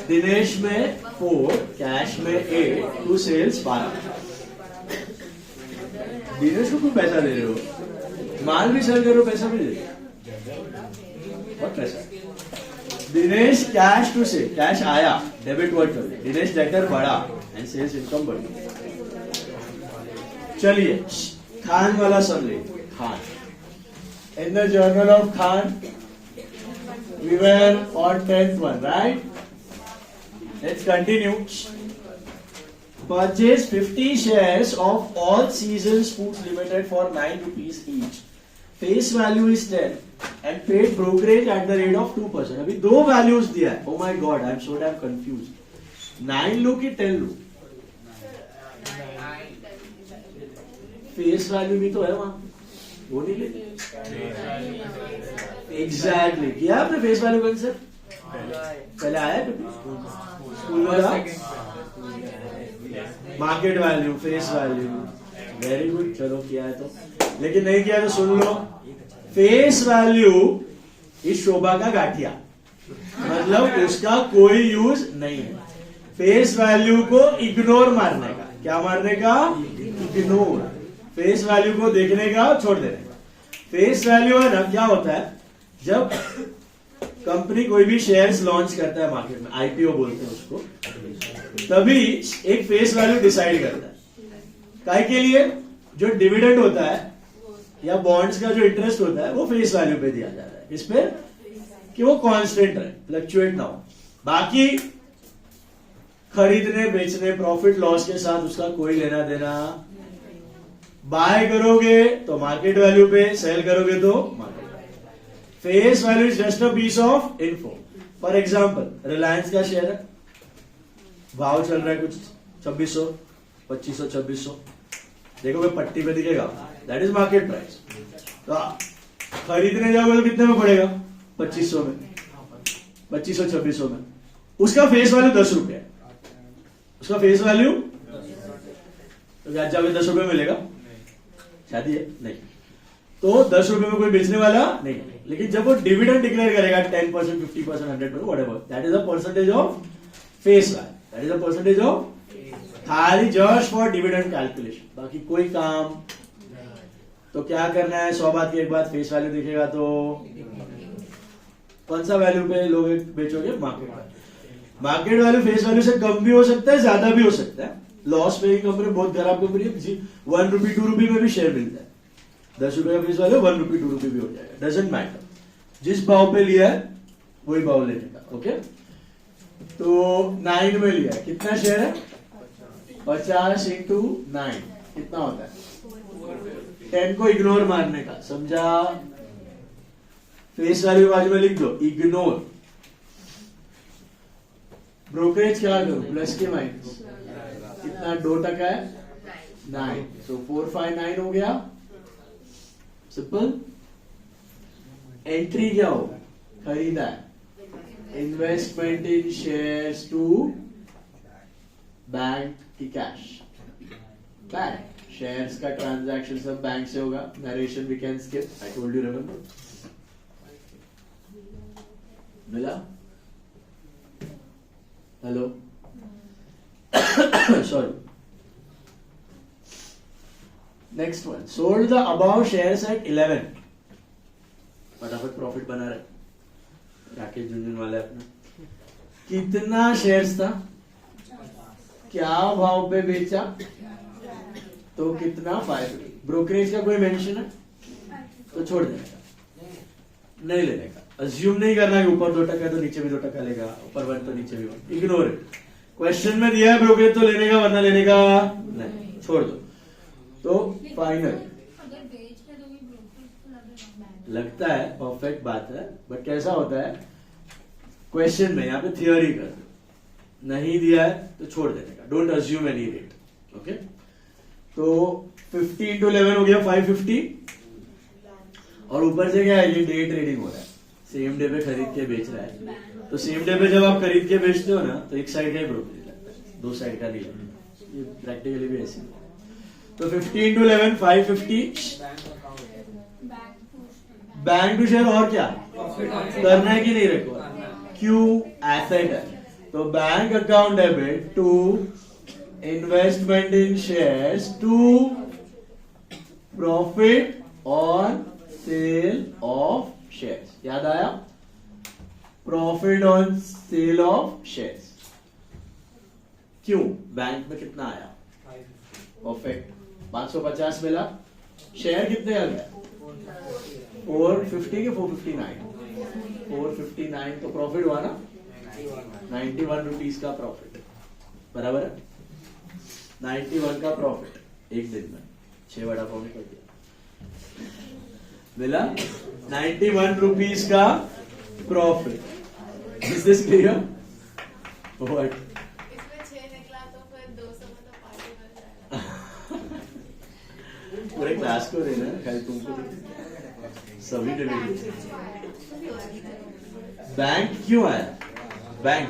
दिनेश में 4, कैश में 8 टू सेल्स 12। दिनेश को क्यों पैसा दे रहे हो? माल भी सेल करो, पैसा भी दे रहे। बहुत पैसा। Dinesh cash to sale, cash आया, डेबिट वर्ड कर दिया। दिनेश डेटर बढ़ा एंड सेल्स इनकम बढ़ी। चलिए खान वाला सुन ले। Khan in the journal of Khan we were on 10th one, right? Let's continue. Purchase 50 shares of All Seasons Foods Limited for 9 rupees each. Face value is 10 and paid brokerage at the rate of 2%. अभी 2 values दिया है। Oh my God, I'm so damn confused. 9 लो कि 10 लो? Face value भी तो है वहाँ, वो नहीं लेते। Exactly. किया आपने face value concept? पहले आया कभी स्कूल में? Market value, face value, very good. चलो किया है तो, लेकिन नहीं किया तो सुन लो। फेस वैल्यू इस शोभा का गाठिया, मतलब उसका कोई यूज नहीं है। फेस वैल्यू को इग्नोर मारने का। क्या मारने का? इग्नोर। फेस वैल्यू को देखने का, छोड़ देने का। फेस वैल्यू है ना, क्या होता है जब कंपनी कोई भी शेयर्स लॉन्च करता है मार्केट में, आईपीओ बोलते हैं उसको, तभी एक फेस वैल्यू डिसाइड करता है। काय के लिए? जो डिविडेंड होता है या बॉन्ड्स का जो इंटरेस्ट होता है वो फेस वैल्यू पे दिया जाता है। इस पे कि वो कांस्टेंट रहे, फ्लक्चुएट ना हो। बाकी खरीदने बेचने, प्रॉफिट लॉस के साथ उसका कोई लेना देना। बाय करोगे तो मार्केट वैल्यू पे, सेल करोगे तो market. Face value is just a piece of info. For example Reliance का शेयर है, भाव चल रहा है कुछ 2600, 2500, 2600, देखो भाई पट्टी पे दिखेगा, दैट इज मार्केट प्राइस। तो खरीदने जाओगे तो कितने में पड़ेगा? 2500 में, 2500 2600 में। उसका फेस वैल्यू 10 रुपए है, उसका फेस वैल्यू, तो क्या जाके 10 रुपए मिलेगा? शादी है नहीं, तो 10 रुपए में कोई बेचने वाला नहीं। लेकिन जब वो डिविडेंड डिक्लेयर करेगा 10%, 50%, 100%, whatever, that is a percentage of face value, that is a percentage of, खाली जस्ट फॉर डिविडेंड कैलकुलेशन, बाकी कोई काम। तो क्या करना है, 100 बात की एक बात, फेस वैल्यू दिखेगा तो कौन सा वैल्यू पे लोग बेचोगे? Market. Market value face value से कम भी हो सकता है, ज्यादा भी हो सकता है। लॉस मेकिंग कंपनी बहुत खराब कंपनी है, 1 रुपी 2 रुपी में भी शेयर मिलता है, 10 रुपए का फेस वैल्यू 1 रुपी 2 रुपी भी हो जाएगा, डजेंट मैटर, जिस भाव पे लिया है वही भाव लेने का। ओके, तो 9 में लिया है, कितना शेयर है? 50 इंटू 9 कितना होता है? 10 को इग्नोर मारने का, समझा? फेस वैल्यू बाजू में लिख दो, इग्नोर। ब्रोकरेज क्या करो? प्लस के माइनस, कितना 2% है? 9, तो 459 हो गया, सिंपल। एंट्री क्या हो? खरीदा है, investment in shares to bank की कैश, बैंक शेयर्स का ट्रांजैक्शन सब बैंक से होगा। Narration we can skip, I told you, remember? मिला? Hello, sorry. Next one, sold the above shares at 11, फटाफट प्रॉफिट बना रहे राकेश झुंझुन वाले अपना। कितना शेयर्स था, क्या भाव पे बेचा, तो कितना? 550। ब्रोकरेज का कोई मेंशन है तो छोड़ देने का, नहीं लेने का, अज्यूम नहीं करना कि ऊपर 2% तो नीचे भी 2% लेगा, ऊपर 1 तो नीचे भी 1, इग्नोर इट। क्वेश्चन में दिया है ब्रोकरेज तो लेने का, वरना लेने का नहीं, छोड़ दो। तो फाइनल लगता है, परफेक्ट बात है, बट कैसा होता है क्वेश्चन में, यहाँ पे थियोरी कर दो, नहीं दिया है तो छोड़ देने का, don't assume any rate. Okay, तो 50 इंटू 11 हो गया 550, और ऊपर से क्या है, ये डे ट्रेडिंग हो रहा है, सेम डे पे खरीद के बेच रहा है। तो सेम डे पे जब आप खरीद के बेचते हो ना, तो एक साइड का ही ब्रोकरेज लगता है, 2 साइड का नहीं लगता, ये प्रैक्टिकली भी ऐसे। तो 50 इंटू 11 550, बैंक टू शेयर, और क्या करना है कि नहीं रखो, क्यू एसेट है, तो bank account debit to investment in shares to profit on sale of shares. याद आया? Profit on sale of shares. क्यों? बैंक में कितना आया? परफेक्ट, 550 मिला। शेयर कितने आ गया? 450 के 459, 459, तो प्रॉफिट हुआ ना 91 रुपीज का प्रॉफिट, बराबर है? 91 का प्रॉफिट एक दिन में 6 वड़ा पाव कर दिया, मिला 91 रुपीज का profit. Is this clear? What? इसमें 6 निकला तो फिर 200 में तो पार्टी बन जाएगा। पूरे क्लास को देना है, खाली तुमको नहीं, सभी ने भी। बैंक क्यों आया? बैंक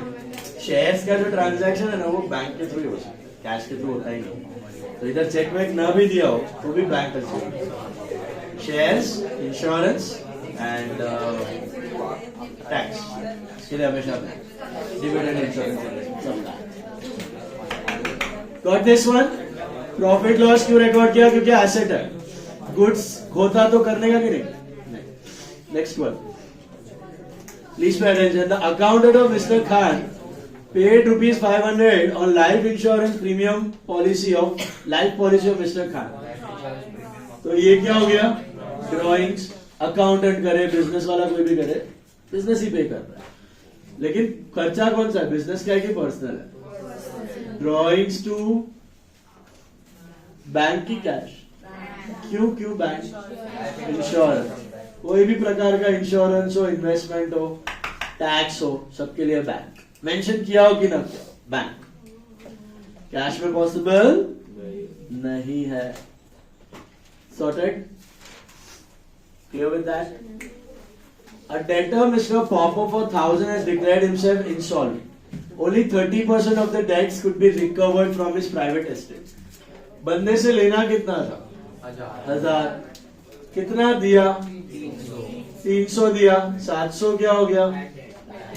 शेयर्स का जो ट्रांजैक्शन है ना, वो बैंक के थ्रू ही हो सकता है, कैश के थ्रू होता ही नहीं। तो इधर चेक वेक ना भी दिया हो तो भी बैंक कर सकते। शेयर्स, इंश्योरेंस एंड टैक्स, इसके लिए हमेशा डिविडेंड, इंश्योरेंस सब। Got this one? Profit loss क्यों रिकॉर्ड किया? क्योंकि एसेट है, गुड्स होता तो करने का कि नहीं? Next one, please pay attention. The accountant of mister Khan paid rupees 500 on life insurance premium policy of Mr. Khan. तो ये क्या हो गया? ड्रॉइंग्स। अकाउंटेंट करे, बिजनेस वाला कोई भी करे, बिजनेस ही पे कर रहा है, लेकिन खर्चा कौन सा है? बिजनेस का है कि पर्सनल है? ड्रॉइंग्स टू बैंक की कैश। क्यों बैंक? इंश्योरेंस, कोई भी प्रकार का इंश्योरेंस हो, इन्वेस्टमेंट हो, टैक्स हो, सबके लिए बैंक मेंशन किया हो कि ना किया, बैंक। कैश में पॉसिबल नहीं है। Sorted? Clear with that? A debtor, Mr. Popper, for 1,000 has declared himself insolvent. Only 30% of the debts could be recovered from his private estate. बंदे से लेना कितना था? 1000। कितना दिया? 300 दिया। 700 क्या हो गया?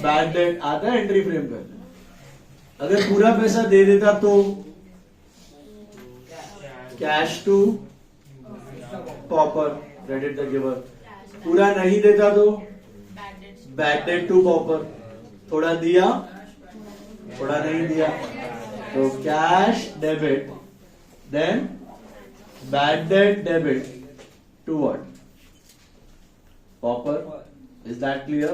Bad debt. आता है एंट्री फ्रेम करना। अगर पूरा पैसा दे देता तो cash to pauper, credit the giver. पूरा नहीं देता तो बैड डेट टू पॉपर। थोड़ा दिया, थोड़ा नहीं दिया, तो cash debit, then bad debt debit to what? Pauper. Is that clear?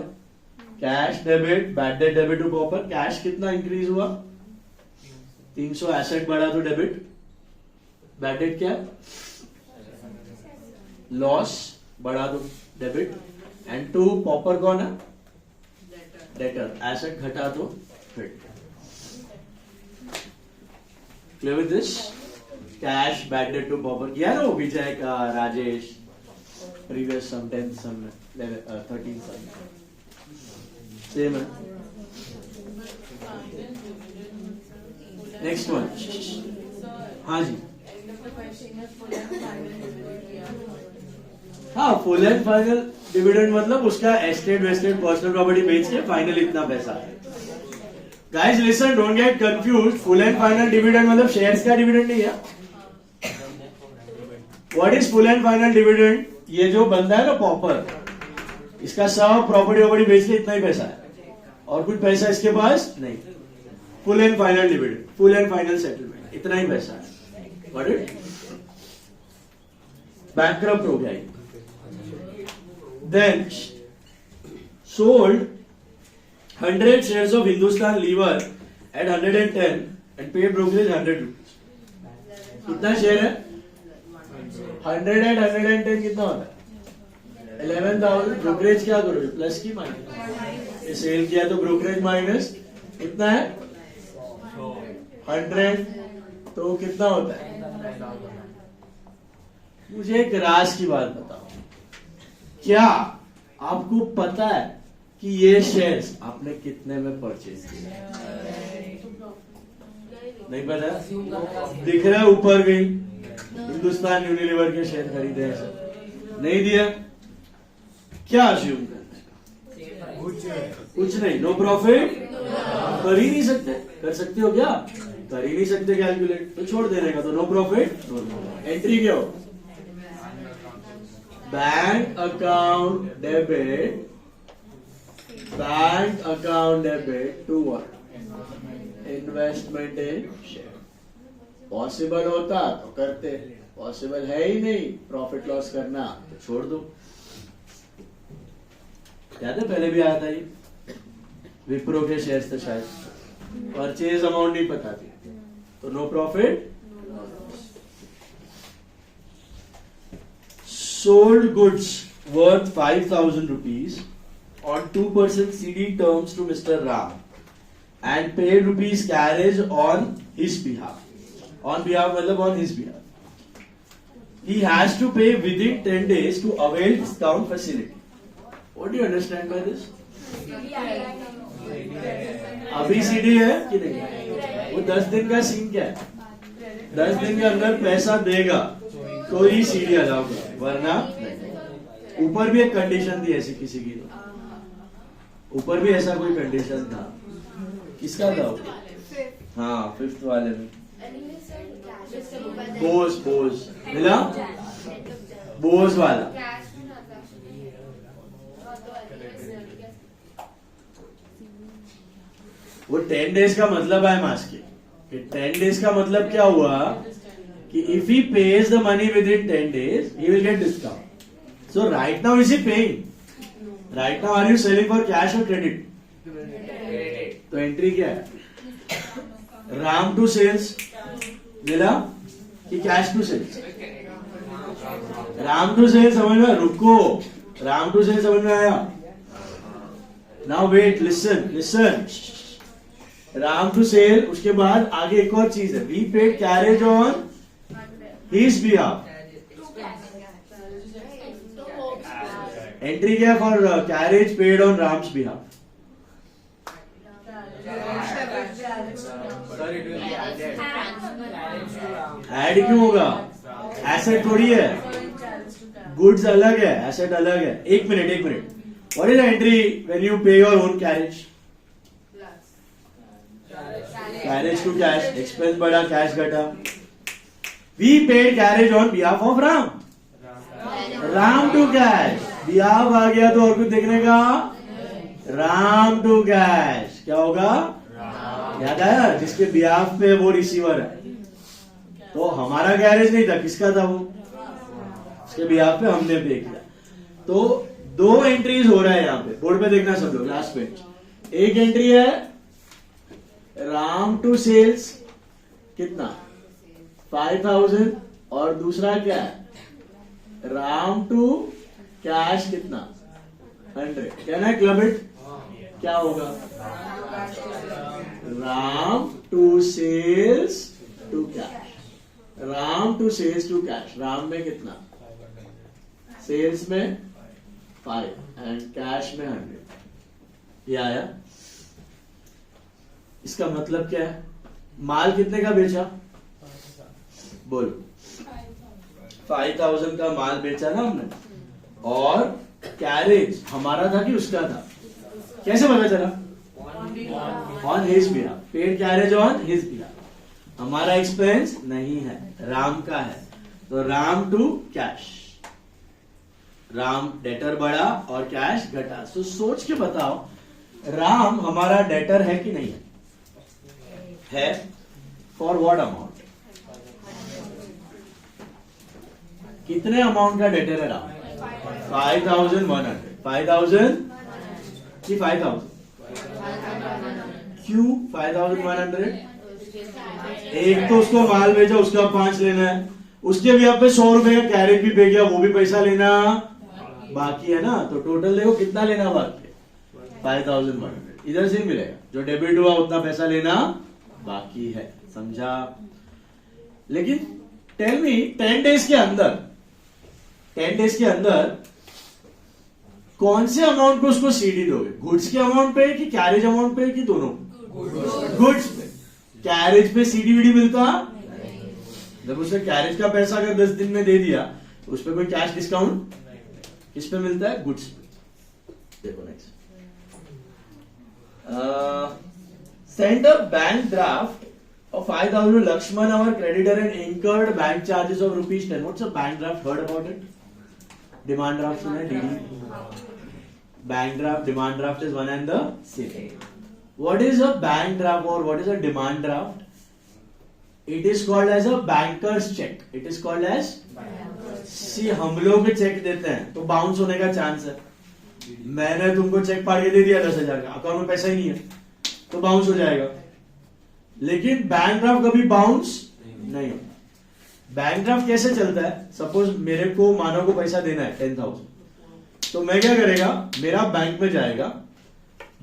Cash debit, bad debt debit to pauper. Cash कितना इंक्रीज हुआ? 300। एसेट बढ़ा तो डेबिट। बैड डेट क्या? लॉस बढ़ा दो, डेबिट। एंड टू पॉपर कौन है? डेटर। एसेट घटा दो, credit. Clear with this? Cash bad debt to pauper किया ना वो विजय का, Rajesh, previous sum 10 sum 13 sum same है। Next one. हाँ जी, हाँ, फुल एंड फाइनल डिविडेंड मतलब उसका एस्टेट वेस्टेट पर्सनल प्रॉपर्टी बेच के फाइनल इतना पैसा है। Guys listen, don't get confuse. Full and final dividend मतलब शेयर्स का डिविडेंड नहीं है। What is full and final dividend? ये जो बंदा है ना पॉपर, इसका सब प्रॉपर्टी वॉपर्टी बेच के इतना ही पैसा है और कुछ पैसा इसके पास नहीं। Full and final dividend, full and final settlement, इतना ही पैसा है। What it? बैंकरप्ट हो गया। Then sold 100 shares of Hindustan Lever at 110 and paid brokerage 100 rupees. कितना शेयर है? 100 at 110 कितना होता है? 11,000। ब्रोकरेज क्या करोगे? प्लस की माइनस? ये सेल किया तो ब्रोकरेज माइनस कितना है? 100। तो कितना होता है? मुझे एक राज की बात बताओ, क्या आपको पता है कि ये शेयर्स आपने कितने में परचेज किए? नहीं पता? दिख रहा है ऊपर भी हिंदुस्तान यूनिलीवर के शेयर खरीदे हैं सर, नहीं दिया। क्या अज्यूम करना है? कुछ नहीं। नो प्रॉफिट कर ही नहीं सकते। कर सकते हो क्या? कर ही नहीं सकते कैलकुलेट, तो छोड़ देने का। तो नो प्रॉफिट। एंट्री क्या हो? Bank account debit, bank account debit to what? Investment in share. Possible होता तो करते, पॉसिबल है ही नहीं प्रॉफिट लॉस करना, तो छोड़ दो। याद है पहले भी आया था ये, विप्रो के शेयर्स थे शायद, परचेज अमाउंट नहीं पता थी, तो no profit. Sold goods worth 5,000 rupees on 2% CD terms to Mr. Ram and paid rupees carriage on his behalf. On behalf मतलब on his behalf. He has to pay within 10 days to avail discount facility. What do you understand by this? अभी CD है कि नहीं? वो 10 दिन का scene क्या है? 10 दिन के अंदर पैसा देगा तो ही सीडी अलाउ कर, वरना नहीं। ऊपर भी एक कंडीशन थी ऐसी किसी की, ऊपर भी ऐसा कोई कंडीशन था। किसका था? हाँ, 5th वाले में। बोस मिला, बोस वाला। वो 10 डेज का मतलब है मास के। 10 डेज का मतलब क्या हुआ कि if he pays the money within 10 days, he will get discount. So right now is he paying? Right now are you selling for cash or credit? तो एंट्री क्या है? राम टू सेल्स मिला कि cash to sales? Ram to sales समझ में? रुको, Ram to sales समझ में आया? Now wait, listen listen, Ram to sale, उसके बाद आगे एक और चीज है, we paid carriage on his behalf. Entry क्या for carriage paid on Ram's behalf? Add क्यों होगा? एसेट थोड़ी है, गुड्स अलग है, एसेट अलग है। एक minute, what is the entry when you pay your own carriage? Carriage to cash, expense बढ़ा, कैश घटा। We paid carriage on behalf of Ram, Ram to cash, behalf आ गया तो और कुछ देखने का, राम टू कैश क्या होगा? याद आया, जिसके बिहाफ पे वो रिसीवर है, तो हमारा कैरेज नहीं था, किसका था वो? उसके बिहाफ पे हमने पे किया। तो दो एंट्रीज हो रहा है यहाँ पे, बोर्ड पे देखना सब लोग, लास्ट पेज। एक एंट्री है राम टू सेल्स, कितना? 5000, और दूसरा क्या है? राम टू कैश, कितना? 100। कहना है क्लब इट, क्या होगा? Ram to sales to cash, Ram to sales to cash. Ram में कितना? सेल्स में 5 एंड कैश में 100। ये आया। इसका मतलब क्या है? माल कितने का बेचा? बोलो। 5000 का माल बेचा ना हमने, और कैरेज हमारा था कि उसका था? कैसे पता चला? On his behalf, paid carriage on his behalf. हमारा एक्सपेंस नहीं है, राम का है, तो Ram to cash. Ram debtor बढ़ा और कैश घटा। सो सोच के बताओ, राम हमारा डेटर है कि नहीं है? For what amount? कितने अमाउंट का डेटर है राम? 5100। 5000 कि 5000? क्यों 5100? एक तो उसको माल भेजा, उसका 5 लेना है, उसके भी आप पे 100 रुपए का कैरेज भी पे गया, वो भी पैसा लेना बाकी है ना। तो टोटल देखो कितना लेना बाकी है, 5100। इधर से मिलेगा, जो डेबिट हुआ उतना पैसा लेना बाकी है, समझा? लेकिन टेल मी, 10 डेज के अंदर कौन से अमाउंट पे उसको सीडी दोगे? गुड्स के अमाउंट पे कि कैरेज अमाउंट पे कि दोनों? गुड्स पे। कैरेज पे सीडी वीडी मिलता? जब उसे कैरेज का पैसा अगर 10 दिन में दे दिया, तो उस पर कोई कैश डिस्काउंट किस पे मिलता है? गुड्स पे। देखो next, send a bank draft of 5000 to Lakshman, our creditor, and incurred bank charges of ₹10. What's a bank draft? Heard about it? Demand draft सुना है? DD. Bank draft, demand draft is one and the same. What is a bank draft or what is a demand draft? It is called as a banker's check. It is called as, see, हम लोग check देते हैं तो bounce होने का chance है। मैंने तुमको चेक फाड़ के दे दिया 10,000 का, अकाउंट में पैसा ही नहीं है, तो बाउंस हो जाएगा। लेकिन बैंक ड्राफ्ट कभी बाउंस नहीं होता। बैंक ड्राफ्ट कैसे चलता है? सपोज मेरे को मानव को पैसा देना है 10,000, तो मैं क्या करेगा, मेरा बैंक में जाएगा,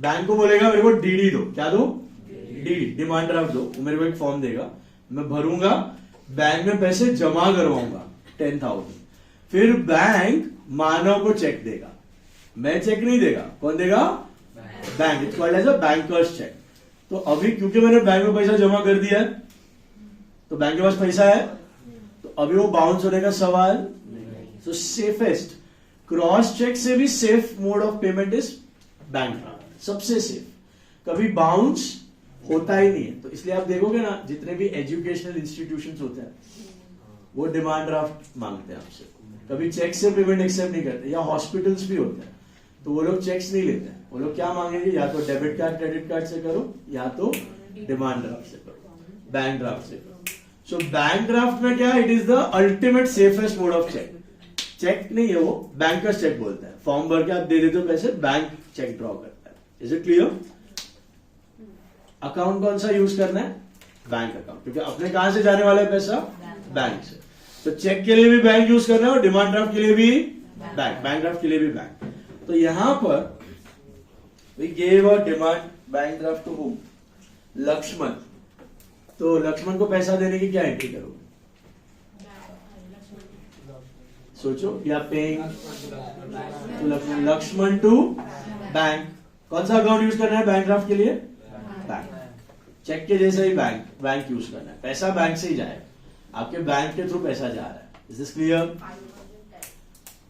बैंक को बोलेगा मेरे को डीडी दो। क्या दो? डीडी, डिमांड ड्राफ्ट दो। वो मेरे को एक फॉर्म देगा, मैं भरूंगा, बैंक में पैसे जमा करवाऊंगा 10,000। फिर बैंक मानव को चेक देगा, मैं चेक नहीं देगा, कौन देगा? Bank. It's called as a banker's cheque. तो अभी क्योंकि मैंने बैंक में पैसा जमा कर दिया है, तो बैंक के पास पैसा है, तो अभी वो बाउंस होने का सवाल नहीं। सो सेफेस्ट, क्रॉस चेक से भी safe mode of payment is bank draft, सबसे सेफ। कभी बाउंस होता ही नहीं है। तो इसलिए आप देखोगे ना, जितने भी एजुकेशनल इंस्टीट्यूशंस होते हैं वो डिमांड ड्राफ्ट मांगते हैं आपसे, कभी चेक से पेमेंट एक्सेप्ट नहीं करते। या हॉस्पिटल्स भी होते हैं, तो वो लोग चेक्स नहीं लेते हैं, वो लोग क्या मांगेंगे, या तो डेबिट कार्ड क्रेडिट कार्ड से करो, या तो डिमांड ड्राफ्ट से करो, बैंक ड्राफ्ट से करो। सो बैंक ड्राफ्ट में क्या, it is the ultimate safest mode of cheque. Cheque नहीं है वो, बैंकर्स चेक बोलते हैं। फॉर्म भर के आप दे देते हो पैसे, बैंक चेक ड्रॉ करता है। Is it clear? अकाउंट कौन सा यूज करना है? बैंक अकाउंट, क्योंकि अपने कहां से जाने वाला है पैसा? बैंक से। तो चेक के लिए भी बैंक यूज करना है और डिमांड ड्राफ्ट के लिए भी बैंक, बैंक ड्राफ्ट के लिए भी बैंक। तो यहां पर We gave a demand bank draft to whom? Lakshman. तो लक्ष्मण को पैसा देने की क्या एंट्री करोगे? सोचो. We are paying to Lakshman to bank. कौन सा अकाउंट यूज करना है बैंक ड्राफ्ट के लिए? बैंक. चेक के जैसे ही बैंक यूज करना है. पैसा बैंक से ही जाएगा. आपके बैंक के थ्रू पैसा जा रहा है. Is this clear?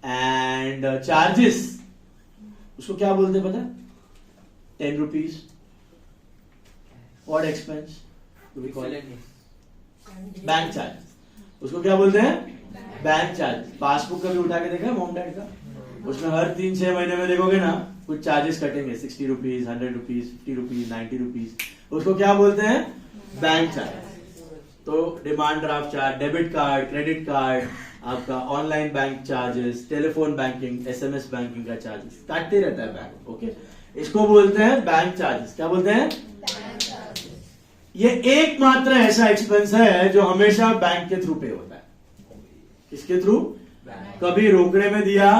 And charges उसको क्या बोलते हैं पता है? 10 rupees. What expense do we call it? Bank charge. उसको क्या बोलते हैं? Bank charge. पासबुक कभी उठा के देखा मॉम डैड का? उसमें हर 3-6 महीने में देखोगे ना कुछ चार्जेस कटेंगे. 60 रुपीज, 100 रुपीज, 50 रुपीज, 90 रुपीज. उसको क्या बोलते हैं? Bank charge. तो demand draft charge, debit card, credit card, आपका online bank charges, telephone banking, SMS banking का चार्जेस काटते रहता है बैंक. ओके, इसको बोलते हैं बैंक चार्जेस. क्या बोलते हैं? ये एकमात्र ऐसा एक्सपेंस है जो हमेशा बैंक के थ्रू पे होता है. किसके थ्रू? कभी रोकड़े में दिया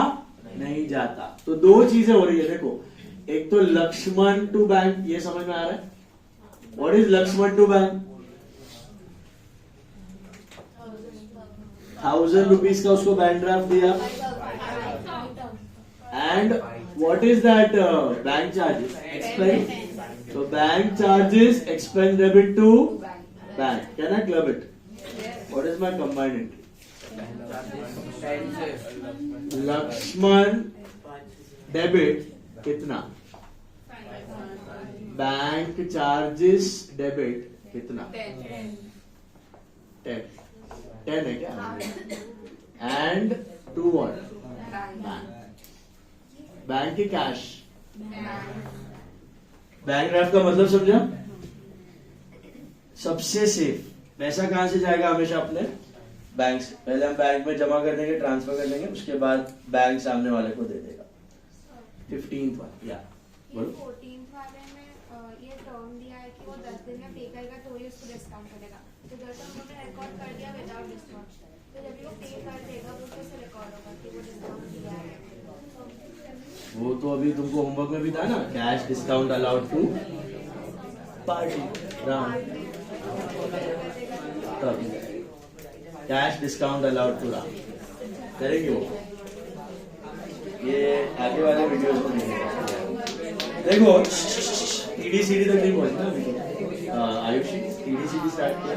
नहीं जाता. तो दो चीजें हो रही है देखो. एक तो लक्ष्मण टू बैंक, ये समझ में आ रहा है? What is Lakshman to bank? 1000 rupees का उसको बैंक ड्राफ्ट दिया. And what is that bank charges? Expense. So bank charges expense debit to bank. Can I club it? What is my combined entry? Lakshman debit कितना? Bank charges debit कितना? 10. 10 है क्या? And to what? Bank. Bank की cash. Bank draft का मतलब समझा? सबसे safe. पैसा कहां से जाएगा हमेशा? अपने बैंक से. पहले हम बैंक में जमा कर देंगे, ट्रांसफर कर देंगे, उसके बाद बैंक सामने वाले को दे देगा. 15th वाला. या बोलो. 14th वाले में ये टर्म दिया है कि वो 10 दिन में पे करेगा तो ही उसको डिस्काउंट करेगा. तो जैसे उन्होंने रिकॉर्ड कर दिया विदाउट डिस्काउंट, तो जब वो पे कर देगा वो कैसे रिकॉर्ड होगा कि वो डिस्काउंट दिया है? वो तो अभी तुमको होमवर्क में भी था ना. Cash discount allowed to party. Ram तब cash discount allowed to Ram करेंगे वो. ये आगे वाले वीडियोस में नहीं. देखो टीडीसीडी तक नहीं पहुंचना अभी. आयुषी टीडीसीडी स्टार्ट किया.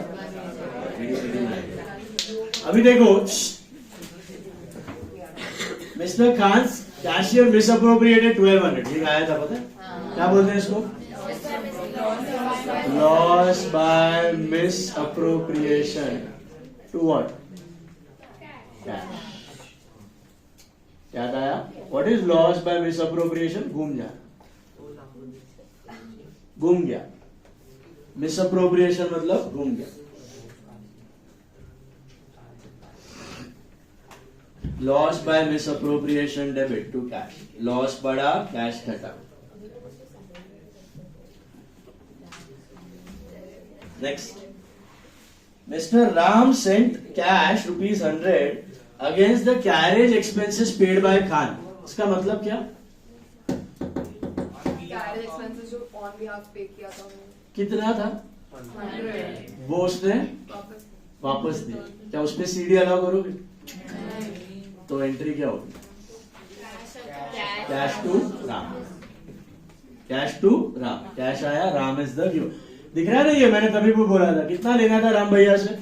टीडीसीडी में अभी देखो. Mister Khan cashier misappropriated 1200. ठीक आया था पता है? क्या बोलते हैं इसको? Loss by misappropriation to what? Cash. याद आया? What is loss by misappropriation? गुम गया. मिसअप्रोप्रिएशन मतलब गुम गया. Loss by misappropriation debit to cash. Loss बढ़ा, कैश घटा. Next. Mister Ram sent cash ₹100 against the carriage expenses paid by Khan. इसका मतलब क्या? कैरेज एक्सपेंसेस जो ऑन बिहाफ पे किया था उन्होंने. कितना था? 100 वो उसने वापस दी. क्या उसमें सीडी अलाउ करोगे? तो एंट्री क्या होगी? Cash to Ram. Cash to Ram. Cash आया, राम इज द गिवर. दिख रहा है ना? ये मैंने तभी भी बोला था. कितना लेना था राम भैया से?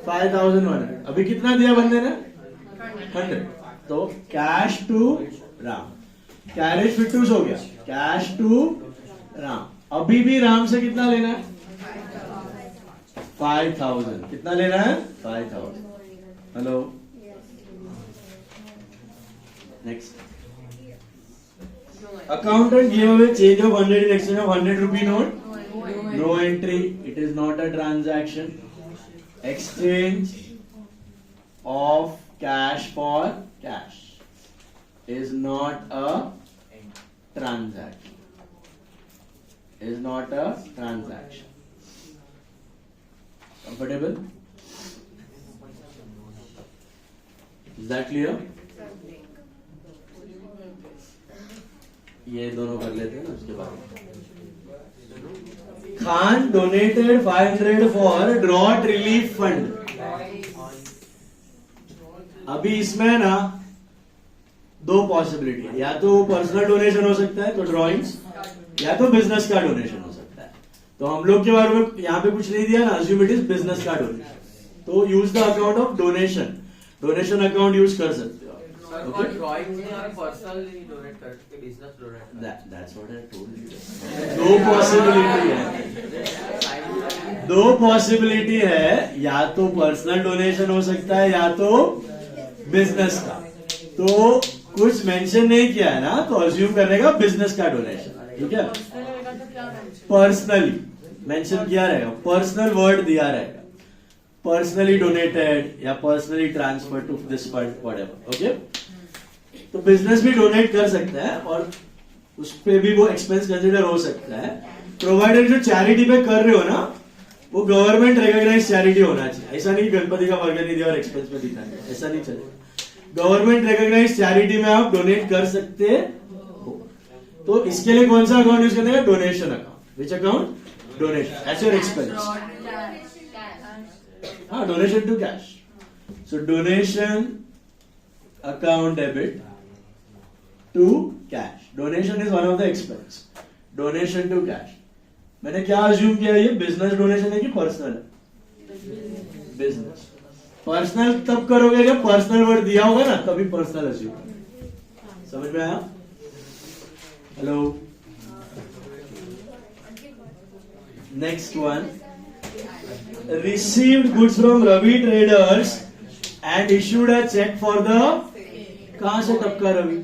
5100. अभी कितना दिया बंदे ने? 100. तो कैश टू राम. कैरेज फिटूस हो गया. Cash to Ram. अभी भी राम से कितना लेना है? 5000. कितना लेना है? 5000. Hello. Next. Accountant gave away change of 100 in exchange of 100 rupee note. No entry. It is not a transaction. Exchange of cash for cash is not a transaction. Is not a transaction. Comfortable? Is that clear? ये दोनों कर लेते हैं ना उसके बाद। Khan donated 500 for drought relief fund. अभी इसमें ना दो पॉसिबिलिटी है, या तो पर्सनल डोनेशन हो सकता है तो ड्रॉइंग्स, या तो बिजनेस का डोनेशन हो सकता है। तो हम लोग के बारे में यहाँ पे कुछ नहीं दिया ना, अज्यूम इट इज बिजनेस का डोनेशन, तो use the account of donation, donation account use कर सकते हो। Okay? That's what I told you. दो पॉसिबिलिटी है, या तो पर्सनल डोनेशन हो सकता है या तो बिजनेस का। तो कुछ मेंशन नहीं किया है ना, तो अज्यूम करने का बिजनेस का डोनेशन, ठीक है। पर्सनली मेंशन किया रहेगा, पर्सनल वर्ड दिया रहेगा, पर्सनली डोनेटेड या personally transfer to this fund whatever. Okay, तो बिजनेस भी डोनेट कर सकता है और उस पे भी वो एक्सपेंस कंसिडर हो सकता है, प्रोवाइडेड जो चैरिटी पे कर रहे हो ना वो गवर्नमेंट रिकॉग्नाइज चैरिटी होना चाहिए। ऐसा नहीं गणपति का बर्गर नहीं दिया और एक्सपेंस में दिखा है, ऐसा नहीं चलेगा। गवर्नमेंट रिकॉग्नाइज चैरिटी में आप डोनेट कर सकते हो। तो इसके लिए कौन सा अकाउंट यूज करने का? Donation account. Which account? Donation as your expense. हाँ, donation to cash. So donation account debit to cash. Donation is one of the expense. Donation to cash. मैंने क्या अज्यूम किया, ये बिजनेस डोनेशन है कि personal? Business. Personal तब करोगे जब पर्सनल वर्ड दिया होगा ना, तभी पर्सनल अज्यूम। समझ में आया? Hello, next one, received goods from Ravi Traders and issued a check for the, कहां से टपका रवि?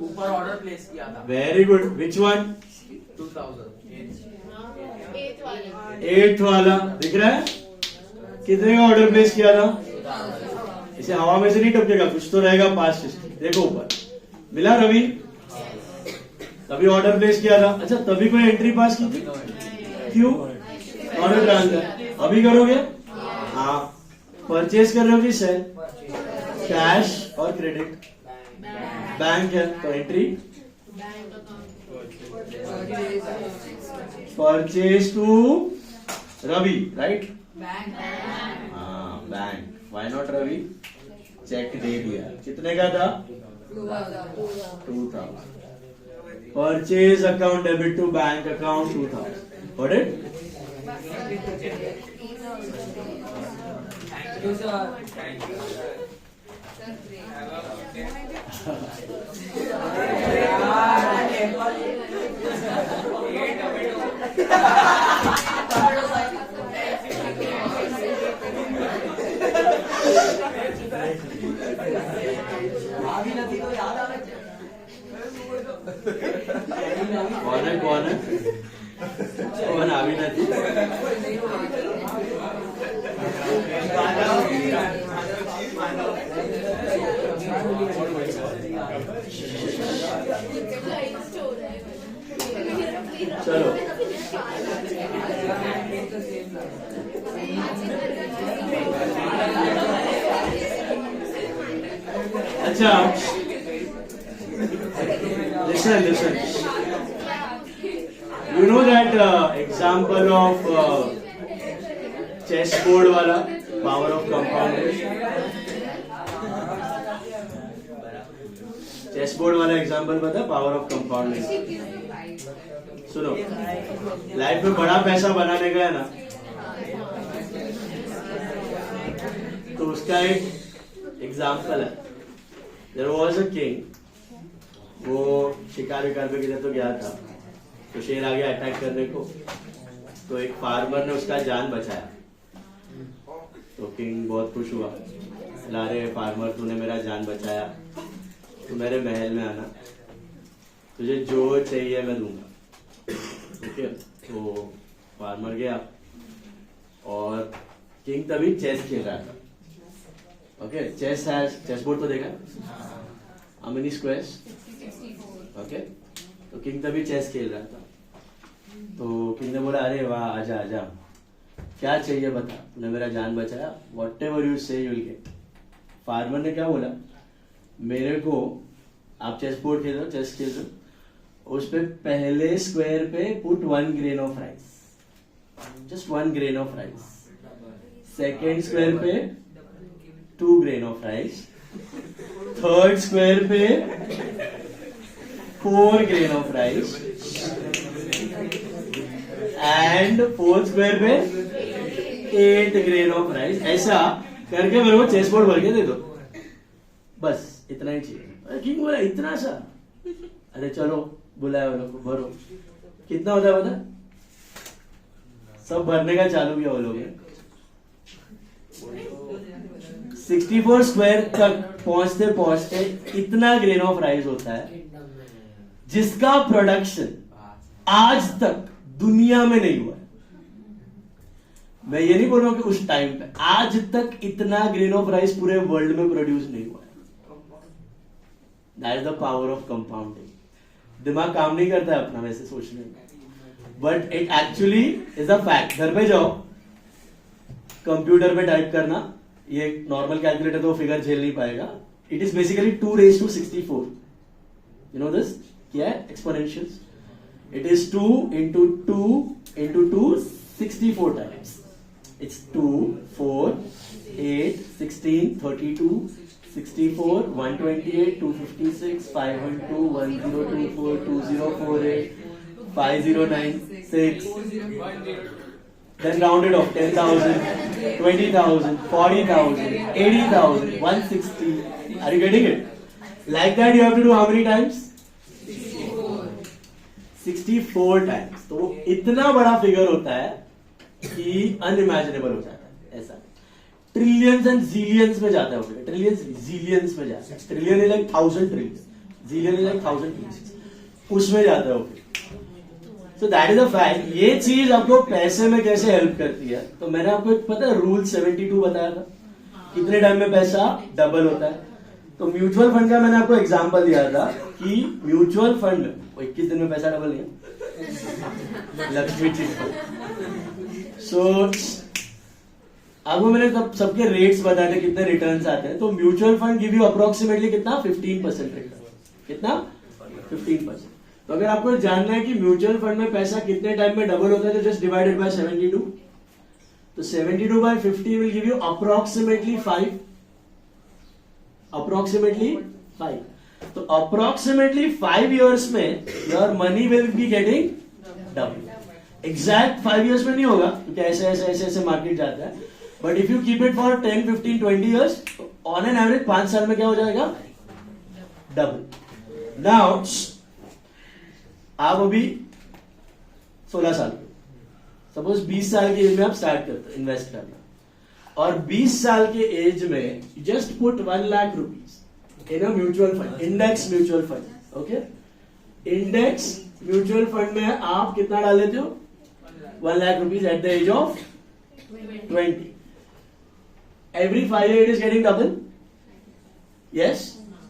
ऊपर ऑर्डर प्लेस किया था। Very good. Which one? 2000। 8th वाला दिख रहा है? कितने का ऑर्डर प्लेस किया था? इसे हवा में से नहीं टपकेगा, कुछ तो रहेगा पास। देखो ऊपर मिला रवि, तभी ऑर्डर प्लेस किया था। अच्छा, तभी कोई एंट्री पास की थी? क्यों? ऑर्डर ट्रांसफर अभी करोगे? हाँ। परचेज कर रहे हो कि सेल? कैश और क्रेडिट। बैंक है तो entry purchase to Ravi, right? हाँ, bank. Why not Ravi? Cheque दे दिया। कितने का था? 2000। Purchase account debit to bank account 2000। Got it? Thank you, sir. Thank you. कौन है? कौन है? कौन अभी नहीं? चलो, अच्छा, listen. You know that example of chessboard वाला power of compounding? चेसबोर्ड वाला एग्जांपल पता है? Power of compounding. सुनो, लाइफ में बड़ा पैसा बनाने का है ना, तो उसका एक एग्जांपल है। देयर वाज अ किंग, वो शिकार विकार पे किधर तो गया था, तो शेर आ गया अटैक करने को, तो एक फार्मर ने उसका जान बचाया। तो किंग बहुत खुश हुआ, ला रे फार्मर, तूने मेरा जान बचाया, तो मेरे महल में आना, तुझे जो चाहिए मैं दूंगा। ठीक है, तो फार्मर गया और किंग तभी चेस खेल रहा था। ओके, चेस बोर्ड तो देखा? How many squares? ओके, तो किंग तभी चेस खेल रहा था। तो किंग ने बोला, अरे वाह, आजा आजा, क्या चाहिए बता, तूने मेरा जान बचाया, वॉट एवर यू से यू विल गेट। फार्मर ने क्या बोला, मेरे को, आप चेस बोर्ड खेल रहे हो, चेस खेल रहे हो, उस पे पहले स्क्वायर पे put 1 grain of rice, just 1 grain of rice. Second square पे 2 grain of rice. Third square पे 4 grain of rice and fourth square पे 8 grain ऑफ राइस. ऐसा करके मेरे को चेस बोर्ड भर के दे दो, बस इतना ही चाहिए. किंग बोला इतना सा, अरे चलो बुलाया वो लोग को, भरो. कितना होता है पता? सब भरने का चालू किया वो लोग ने. 64 स्क्वायर तक पहुंचते पहुंचते इतना ग्रेन ऑफ राइस होता है जिसका प्रोडक्शन आज तक दुनिया में नहीं हुआ है. मैं ये नहीं बोल रहा हूं कि उस टाइम पे, आज तक इतना ग्रेन ऑफ राइस पूरे वर्ल्ड में प्रोड्यूस नहीं हुआ है. That is the power of compounding. दिमाग काम नहीं करता है अपना वैसे सोचने में, but it actually is a fact. घर पे जाओ, कंप्यूटर पे टाइप करना, ये नॉर्मल कैलकुलेटर तो फिगर झेल नहीं पाएगा. It is basically 2 raised to 64. You know this क्या है? एक्सपोनेंशियल्स. It is 2 into 2 64 times. It's 2, 4, 8, 16, 32, 64, 128, 256, 512, 1024, 2048, 5096. Then round it off, 10,000, 20,000, 40,000, 80,000, 160. Are you getting it? Like that you have to do how many times? 64 times. तो वो इतना बड़ा figure होता है कि unimaginable हो जाता है. ऐसा ट्रिलियंस एंड जीलियंस में जाता है वो फिगर. ट्रिलियंस जीलियंस में जाता है. Trillion is like 1000 trillion, zillion is like 1000 trillion, उसमें जाता है वो figure. So that is a fact. ये चीज आपको पैसे में कैसे हेल्प करती है, तो मैंने आपको एक पता है रूल 72 बताया था, कितने टाइम में पैसा डबल होता है. तो म्यूचुअल फंड का मैंने आपको एग्जांपल दिया था कि म्यूचुअल फंड में 21 दिन में पैसा डबल नहीं है. लक्ष्मी चिट. सो आपको मैंने तब सबके रेट्स बताए थे कितने रिटर्न्स आते हैं. तो mutual fund give you approximately कितना? 15% रिटर्न. कितना? 15%. तो अगर आपको जानना है कि म्यूचुअल फंड में पैसा कितने टाइम में डबल होता है, तो जस्ट डिवाइडेड बाय 72. तो 72 by 50 will give you approximately 5. Approximately 5. तो अप्रोक्सीमेटली 5 years में your money will be getting double. Exact 5 years में नहीं होगा क्योंकि ऐसे ऐसे ऐसे ऐसे मार्केट जाता है, but if you keep it for 10, 15, 20 years, on an average 5 साल में क्या हो जाएगा? डबल. नाउ आप अभी 16 साल, सपोज 20 साल की एज में आप स्टार्ट करते इन्वेस्ट करना, और 20 साल के एज में just put 1 lakh rupees in a mutual fund, index mutual fund. Okay, index mutual fund में आप कितना डाल लेते हो? 1 lakh rupees at the age of 20. Every 5 years it is getting double. Yes.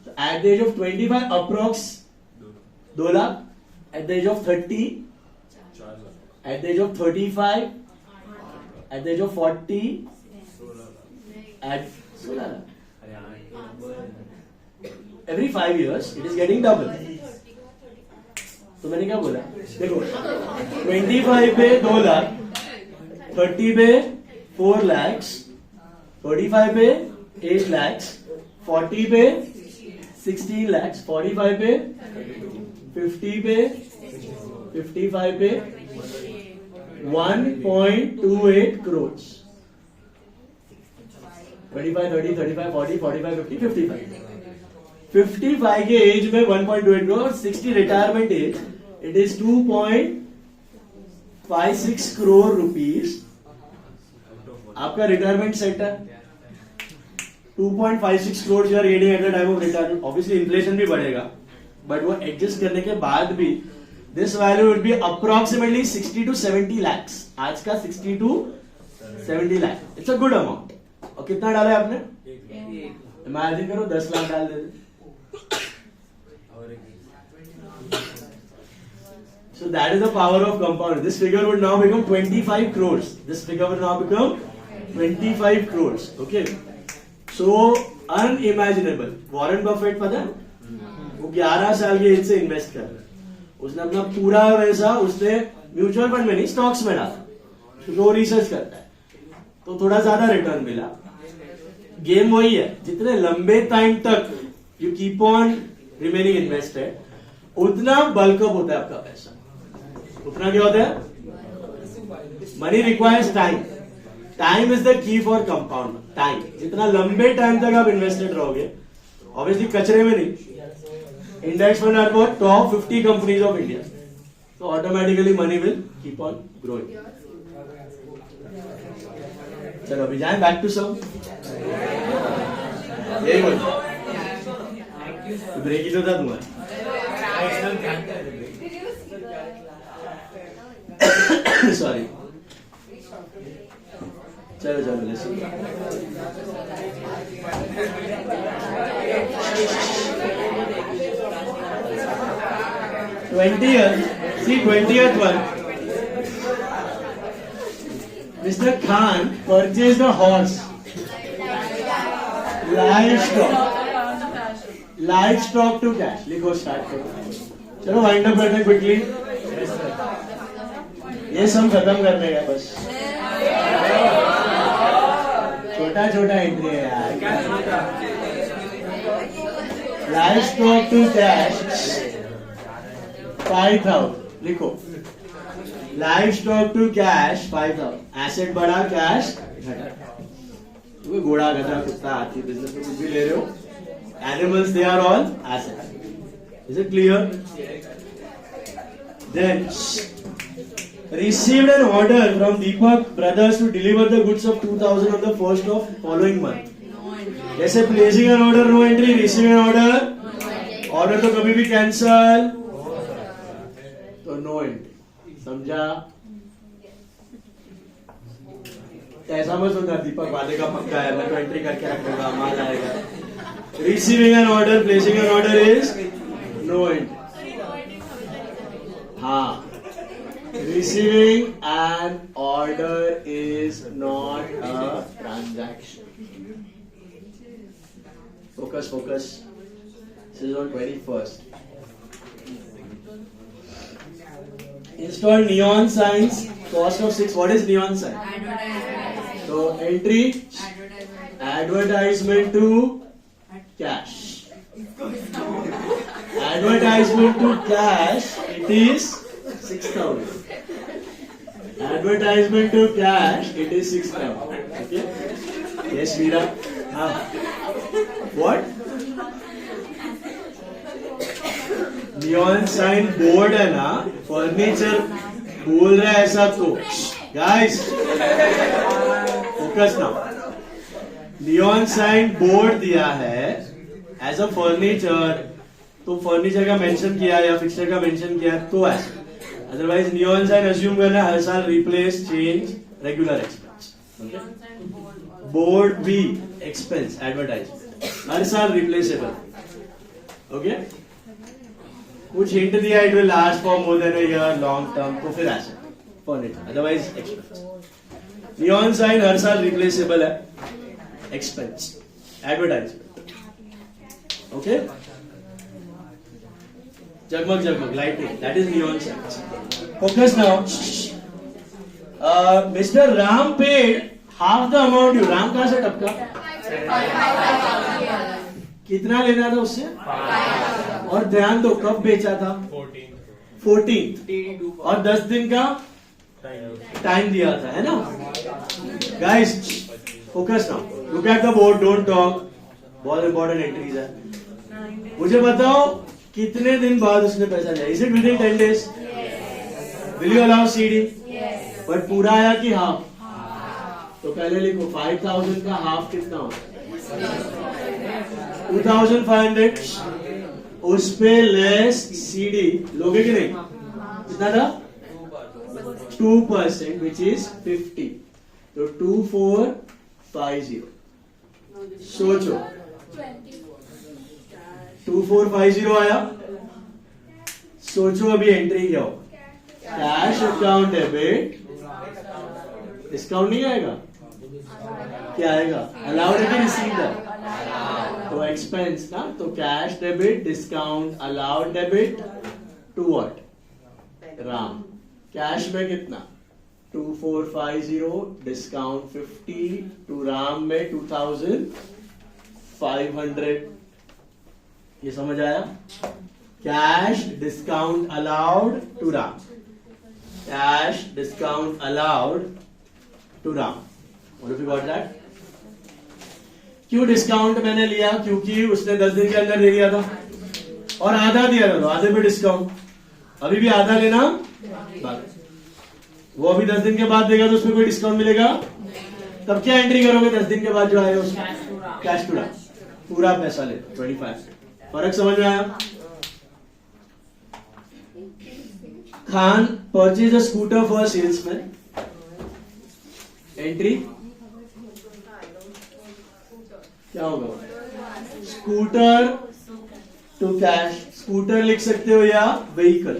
So at the age of 25, approx 2 lakh. At the age of 30, at the age of 35, at the age of 40, at 16 lakh. Every 5 years it is getting double. तो मैंने क्या बोला? देखो 25 पे 2 लाख, 30 पे 4 lakhs, 35 पे 8 lakhs, 40 पे 16 lakhs, 45 पे 50 पे 55 पे 1.28 crores. 25, 30, 35, 40, 45, 50, 55. 55 के एज में 1.28 crore, 60 retirement age, it is 2.56 crore rupees. आपका रिटायरमेंट सेट है 2.56 crore you are getting at the time of retirement. Obviously inflation भी बढ़ेगा, बट वो एडजस्ट करने के बाद भी this value would be approximately 60 to 70 lakhs. आज का 60 to 70 lakh. It's a good amount. और कितना डाला है आपने? इमेजिन करो 10 लाख डाल देते. So that is the power of compounding. This figure would now become 25 crores. This figure will now become 25 crores. Okay. So unimaginable. Warren Buffett पता है? वो 11 साल के एज से इन्वेस्ट कर रहे हैं. उसने अपना पूरा पैसा उसने म्यूचुअल फंड में नहीं स्टॉक्स में डाला, वो रिसर्च करता है तो थोड़ा ज्यादा रिटर्न मिला। गेम वही है, जितने लंबे टाइम तक you keep on remaining invested उतना बल्कअप होता है आपका पैसा, उतना क्या होता है, money requires time, time is the key for compound. Time, जितना लंबे टाइम तक आप इन्वेस्टेड रहोगे, ऑब्वियसली कचरे में नहीं, index fund are for top 50 companies of India, तो automatically money will keep on growing. चलो अभी जाएं बैक टू सम, यही बोल ब्रेक ही तो था तुम्हारा। सॉरी, चलो चलो lesson. 20th one. Mr. Khan purchased a horse, livestock to cash. लिखो स्टार्ट करो, चलो वाइंड अप करते हैं क्विकली, ये सब खत्म करने का बस, छोटा छोटा एंट्री है यार। लाइवस्टॉक टू कैश 5,000 लिखो, लाइवस्टॉक टू कैश 5,000, एसेट बढ़ा कैश घटा, घोड़ा गधा कुत्ता हाथी बिजनेस में कुछ भी ले रहे हो, animals they are all asset, is it clear? Then received an order from Deepak Brothers to deliver the goods of 2,000 on the first of following month. जैसे placing an order no entry, receiving an order तो कभी भी cancel, तो no entry, समझा? ऐसा मत सोचना दीपक वादे का पक्का है, मैं तो एंट्री करके रखूंगा, माल आएगा। Receiving an order, placing an order is no entry. हाँ, receiving an order is not a transaction. Focus. This is on 21st. Install neon signs. Cost of 6. What is neon sign? So entry advertisement to cash. Advertisement to cash. It is 6,000. Advertisement to cash, it is 6,000. Okay? Yes, Veera. What? Neon sign board है ना, furniture बोल रहा है ऐसा तो, guys, focus now. Neon sign board दिया है as a furniture, तो फर्नीचर का मेंशन किया या फिक्सचर का मेंशन किया तो ऐसा, अदरवाइज नियॉन साइन अज्यूम करना हर साल replace change regular expense, board भी एक्सपेंस एडवर्टाइजमेंट हर साल रिप्लेसेबल, ओके? कुछ हिंट दिया, it will last for more than a year, long term, तो फिर ऐसे furniture, otherwise expense. Neon sign हर साल रिप्लेसेबल है, एक्सपेंस एडवर्टाइजमेंट, ओके? जगमग lighting, that is neon signs. Focus now. Mr. Ram paid half the amount due. Ram कहाँ से टपका? कितना लेना था उससे? और ध्यान दो कब बेचा था? 14th और 10 दिन का टाइम दिया था, है ना? Guys, focus now. Look at the board, don't talk. बहुत important entries है। मुझे बताओ कितने दिन बाद उसने पैसा लिया? Is it with in 10 days? Will you allow CD? But पूरा आया कि हाफ? तो पहले लिखो 5,000 का हाफ कितना हो? 2,500, उस पे लेस सीडी लोगे कि नहीं? कितना था? 2% विच इज 50, तो 2450। सोचो 2450 आया, सोचो अभी एंट्री क्या हो? कैश अकाउंट डेबिट, डिस्काउंट नहीं आएगा, क्या आएगा? अलाउड है कि रिसीव्ड है? तो एक्सपेंस ना, तो cash debit discount allowed debit to what? Ram. Cash में कितना 2450, डिस्काउंट 50, टू राम में 2500। ये समझ आया? Cash discount allowed to Ram, cash discount allowed to Ram. What have you got that? क्यों डिस्काउंट मैंने लिया? क्योंकि उसने 10 दिन के अंदर दे दिया था और आधा दिया था, तो आधे पे डिस्काउंट। अभी भी आधा लेना बाकी। वो अभी 10 दिन के बाद देगा तो उसमें कोई डिस्काउंट मिलेगा? तब क्या एंट्री करोगे 10 दिन के बाद जो आएगा उसमें? कैश टू राम, पूरा पैसा ले 25। फर्क समझ में आया? Khan purchase a scooter for salesman. Entry क्या होगा? Scooter to cash. स्कूटर लिख सकते हो या व्हीकल,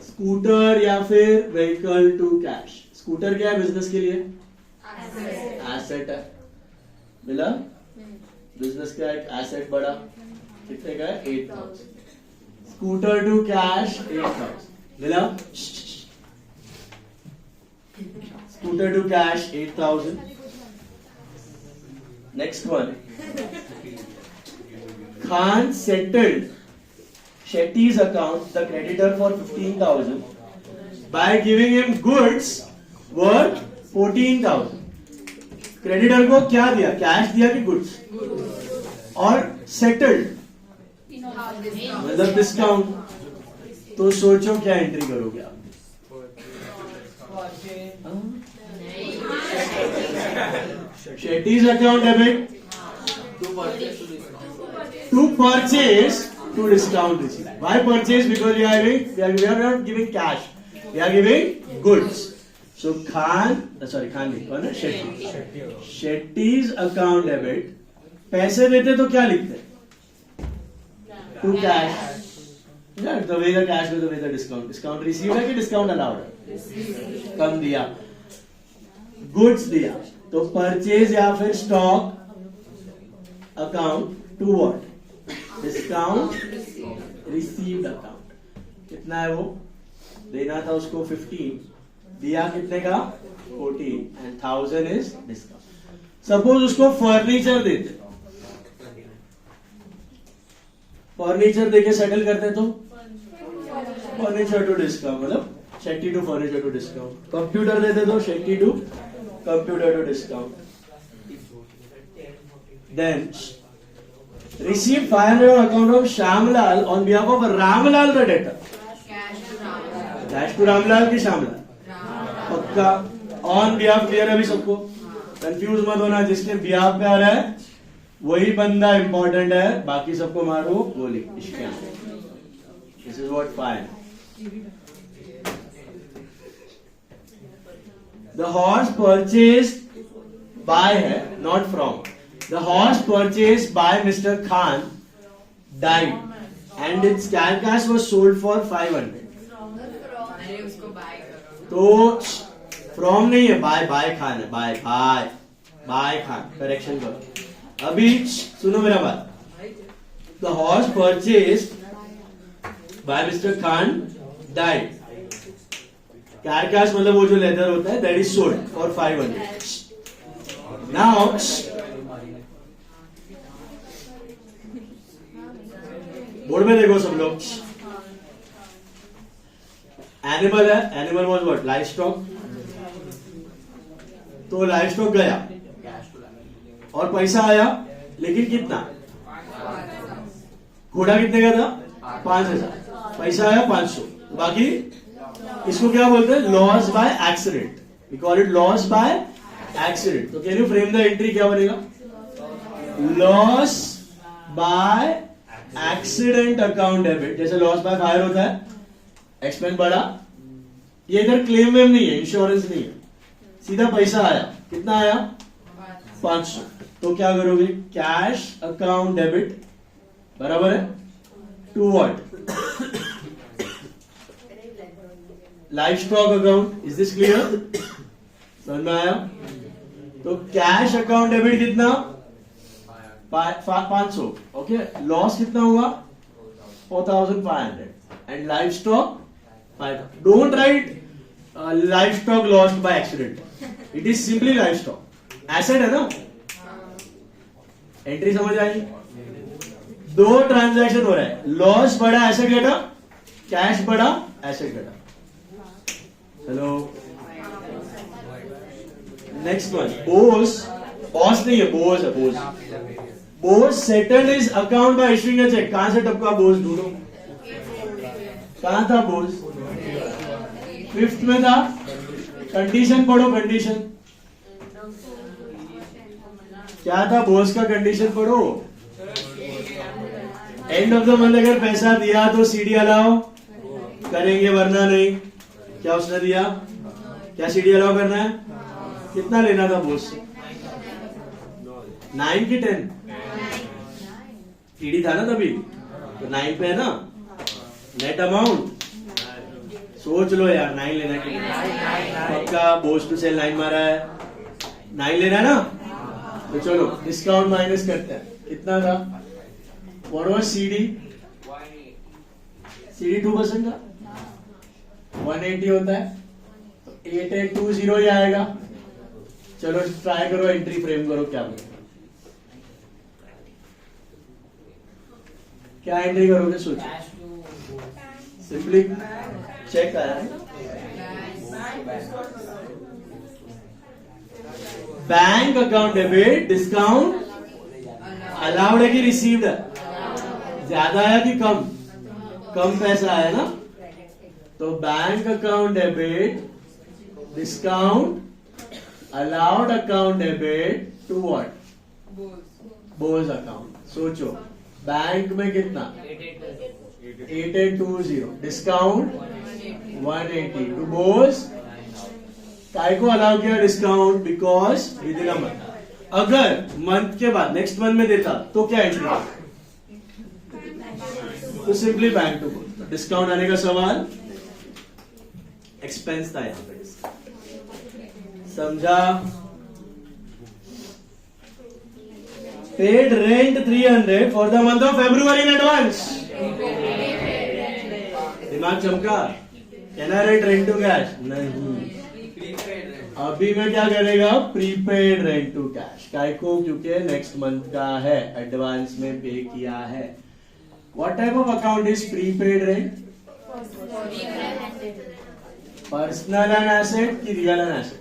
स्कूटर या फिर व्हीकल टू कैश। स्कूटर क्या है बिजनेस के लिए? एसेट है। मिला? बिजनेस का एक एसेट बड़ा कितने का है? 8000। Scooter to cash 8000। मिला? Scooter to cash 8000। Next one. Khan settled Shetty's account, the creditor, for 15,000 by giving him goods worth 14,000. Creditor को क्या दिया? कैश दिया कि गुड्स? और सेटल्ड मतलब डिस्काउंट। तो सोचो क्या एंट्री करोगे आप? Shetty's account debit to purchase to discount receipt. Why purchase? Because we are not giving cash. We are giving goods. So Khan कौन है? Shetty's account debit. पैसे देते तो क्या लिखते? To cash. Yeah, the way the cash with the way the discount. Discount received है कि discount allowed है? कम दिया। Goods दिया तो परचेज या फिर stock account to what? Discount received account. कितना है वो? देना था उसको 15, दिया कितने का? 14 एंड 1000 इज डिस्काउंट। सपोज उसको फर्नीचर देते, फर्नीचर देके सेटल करते तो फर्नीचर टू डिस्काउंट, मतलब Shetty to furniture to discount. Computer देते तो Shetty to computer to discount. Then received 500 on account of Shamlal on behalf of Ramlal the debtor. Cash to Ramlal की Shamlal? पक्का। On behalf clear है अभी सबको? Confuse मत होना, जिसके behalf पे आ रहा है वही बंदा इंपॉर्टेंट है, बाकी सबको मारो गोली। This is what fine. The horse purchased by है, not from. The horse purchased by Mr. Khan died and its carcass was sold for 500. तो from नहीं है, by खान है, by खान। करेक्शन करो। अभी सुनो मेरा बात। The horse purchased by Mr. Khan died. Carcass मतलब वो जो लेदर होता है, that is sold for 500. Now board में देखो सब लोग। एनिमल है, animal was what? Live stock. तो लाइव स्टॉक गया और पैसा आया, लेकिन कितना? घोड़ा कितने का था? 5000। पैसा आया 500, बाकी इसको क्या बोलते हैं? Loss by accident. We call it loss by accident. तो can you frame the entry? क्या बनेगा? Loss by accident account debit. जैसे लॉस बाय फायर होता है, एक्सपेंस बढ़ा, ये इधर क्लेम वेम नहीं है, इंश्योरेंस नहीं है, सीधा पैसा आया। कितना आया? 500। तो क्या करोगे? कैश अकाउंट डेबिट बराबर है to what? Live stock account. Is this clear? समझ में आया? तो कैश अकाउंट डेबिट कितना? 500। ओके, लॉस कितना हुआ? 4500 एंड लाइव स्टॉक फायदा. Don't write life stock lost by accident. It is simply life stock. Asset है ना. एंट्री समझ आई. दो ट्रांजैक्शन हो रहा है. लॉस बढ़ा, एसेट घटा. कैश बढ़ा, एसेट घटा. हेलो. Next one. बॉस नहीं है, बोस है. Bose settled is account by issuing a cheque. कहां से टपका बोस? ढूंढो. कहां था बोस? फिफ्थ में था. कंडीशन पढ़ो. कंडीशन क्या था बोस का? कंडीशन पढ़ो. एंड ऑफ द मंथ अगर पैसा दिया तो सीडी अलाउ करेंगे, वरना नहीं. क्या उसने दिया? क्या सीडी अलाउ करना है? कितना लेना था बोस से? 9 की 10? सीडी था ना तभी, तो 9 पे है ना. नेट अमाउंट सोच लो यार. 9 लेना है पक्का. बोस टू सेल 9 मारा है. 9 लेना है ना. तो चलो डिस्काउंट माइनस करते हैं. कितना था? What was CD? सीडी 2% का 180 होता है. 8820 ही आएगा. चलो ट्राई करो, एंट्री फ्रेम करो. क्या बोलते? क्या एंट्री करोगे? सोचो. सिंपली चेक आया. Bank account debit. Discount allowed है कि रिसीव्ड है? ज्यादा आया कि कम? कम पैसा आया ना. तो bank account debit discount allowed account debit to what? Bose account. सोचो बैंक में कितना? 8820. Discount 180 to Bose. काय को अलाउ किया discount? Because within a month. अगर मंथ के बाद नेक्स्ट मंथ में देता तो क्या एंट्री? तो simply bank to Bose. Discount आने का सवाल. एक्सपेंस था यहाँ पे. समझा? Paid rent 300 for the month of February in advance. दिमाग चमका. Can I write rent to cash? नहीं. अभी मैं क्या करेगा? Prepaid rent to cash. काय को? क्योंकि नेक्स्ट मंथ का है, एडवांस में पे किया है. What type of account is prepaid rent? Personal and asset की real and asset?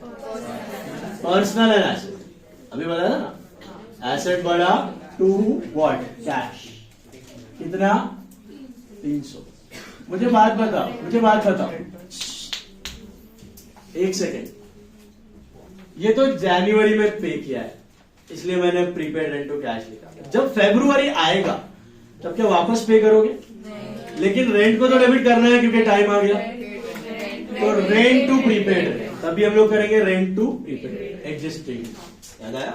Personal and asset. अभी बताया ना. एसेट बढ़ा टू व्हाट? कैश. कितना? 300. मुझे बात बताओ. एक सेकेंड. ये तो जनवरी में पे किया है, इसलिए मैंने प्रीपेड रेंट टू कैश लिखा. जब फेब्रुवरी आएगा तब क्या वापस पे करोगे? लेकिन रेंट को तो डेबिट करना है क्योंकि टाइम आ गया. तो रेंट टू प्रीपेड. तभी हम लोग करेंगे रेंट टू प्रीपेड. एग्जिस्टिंग. याद आया?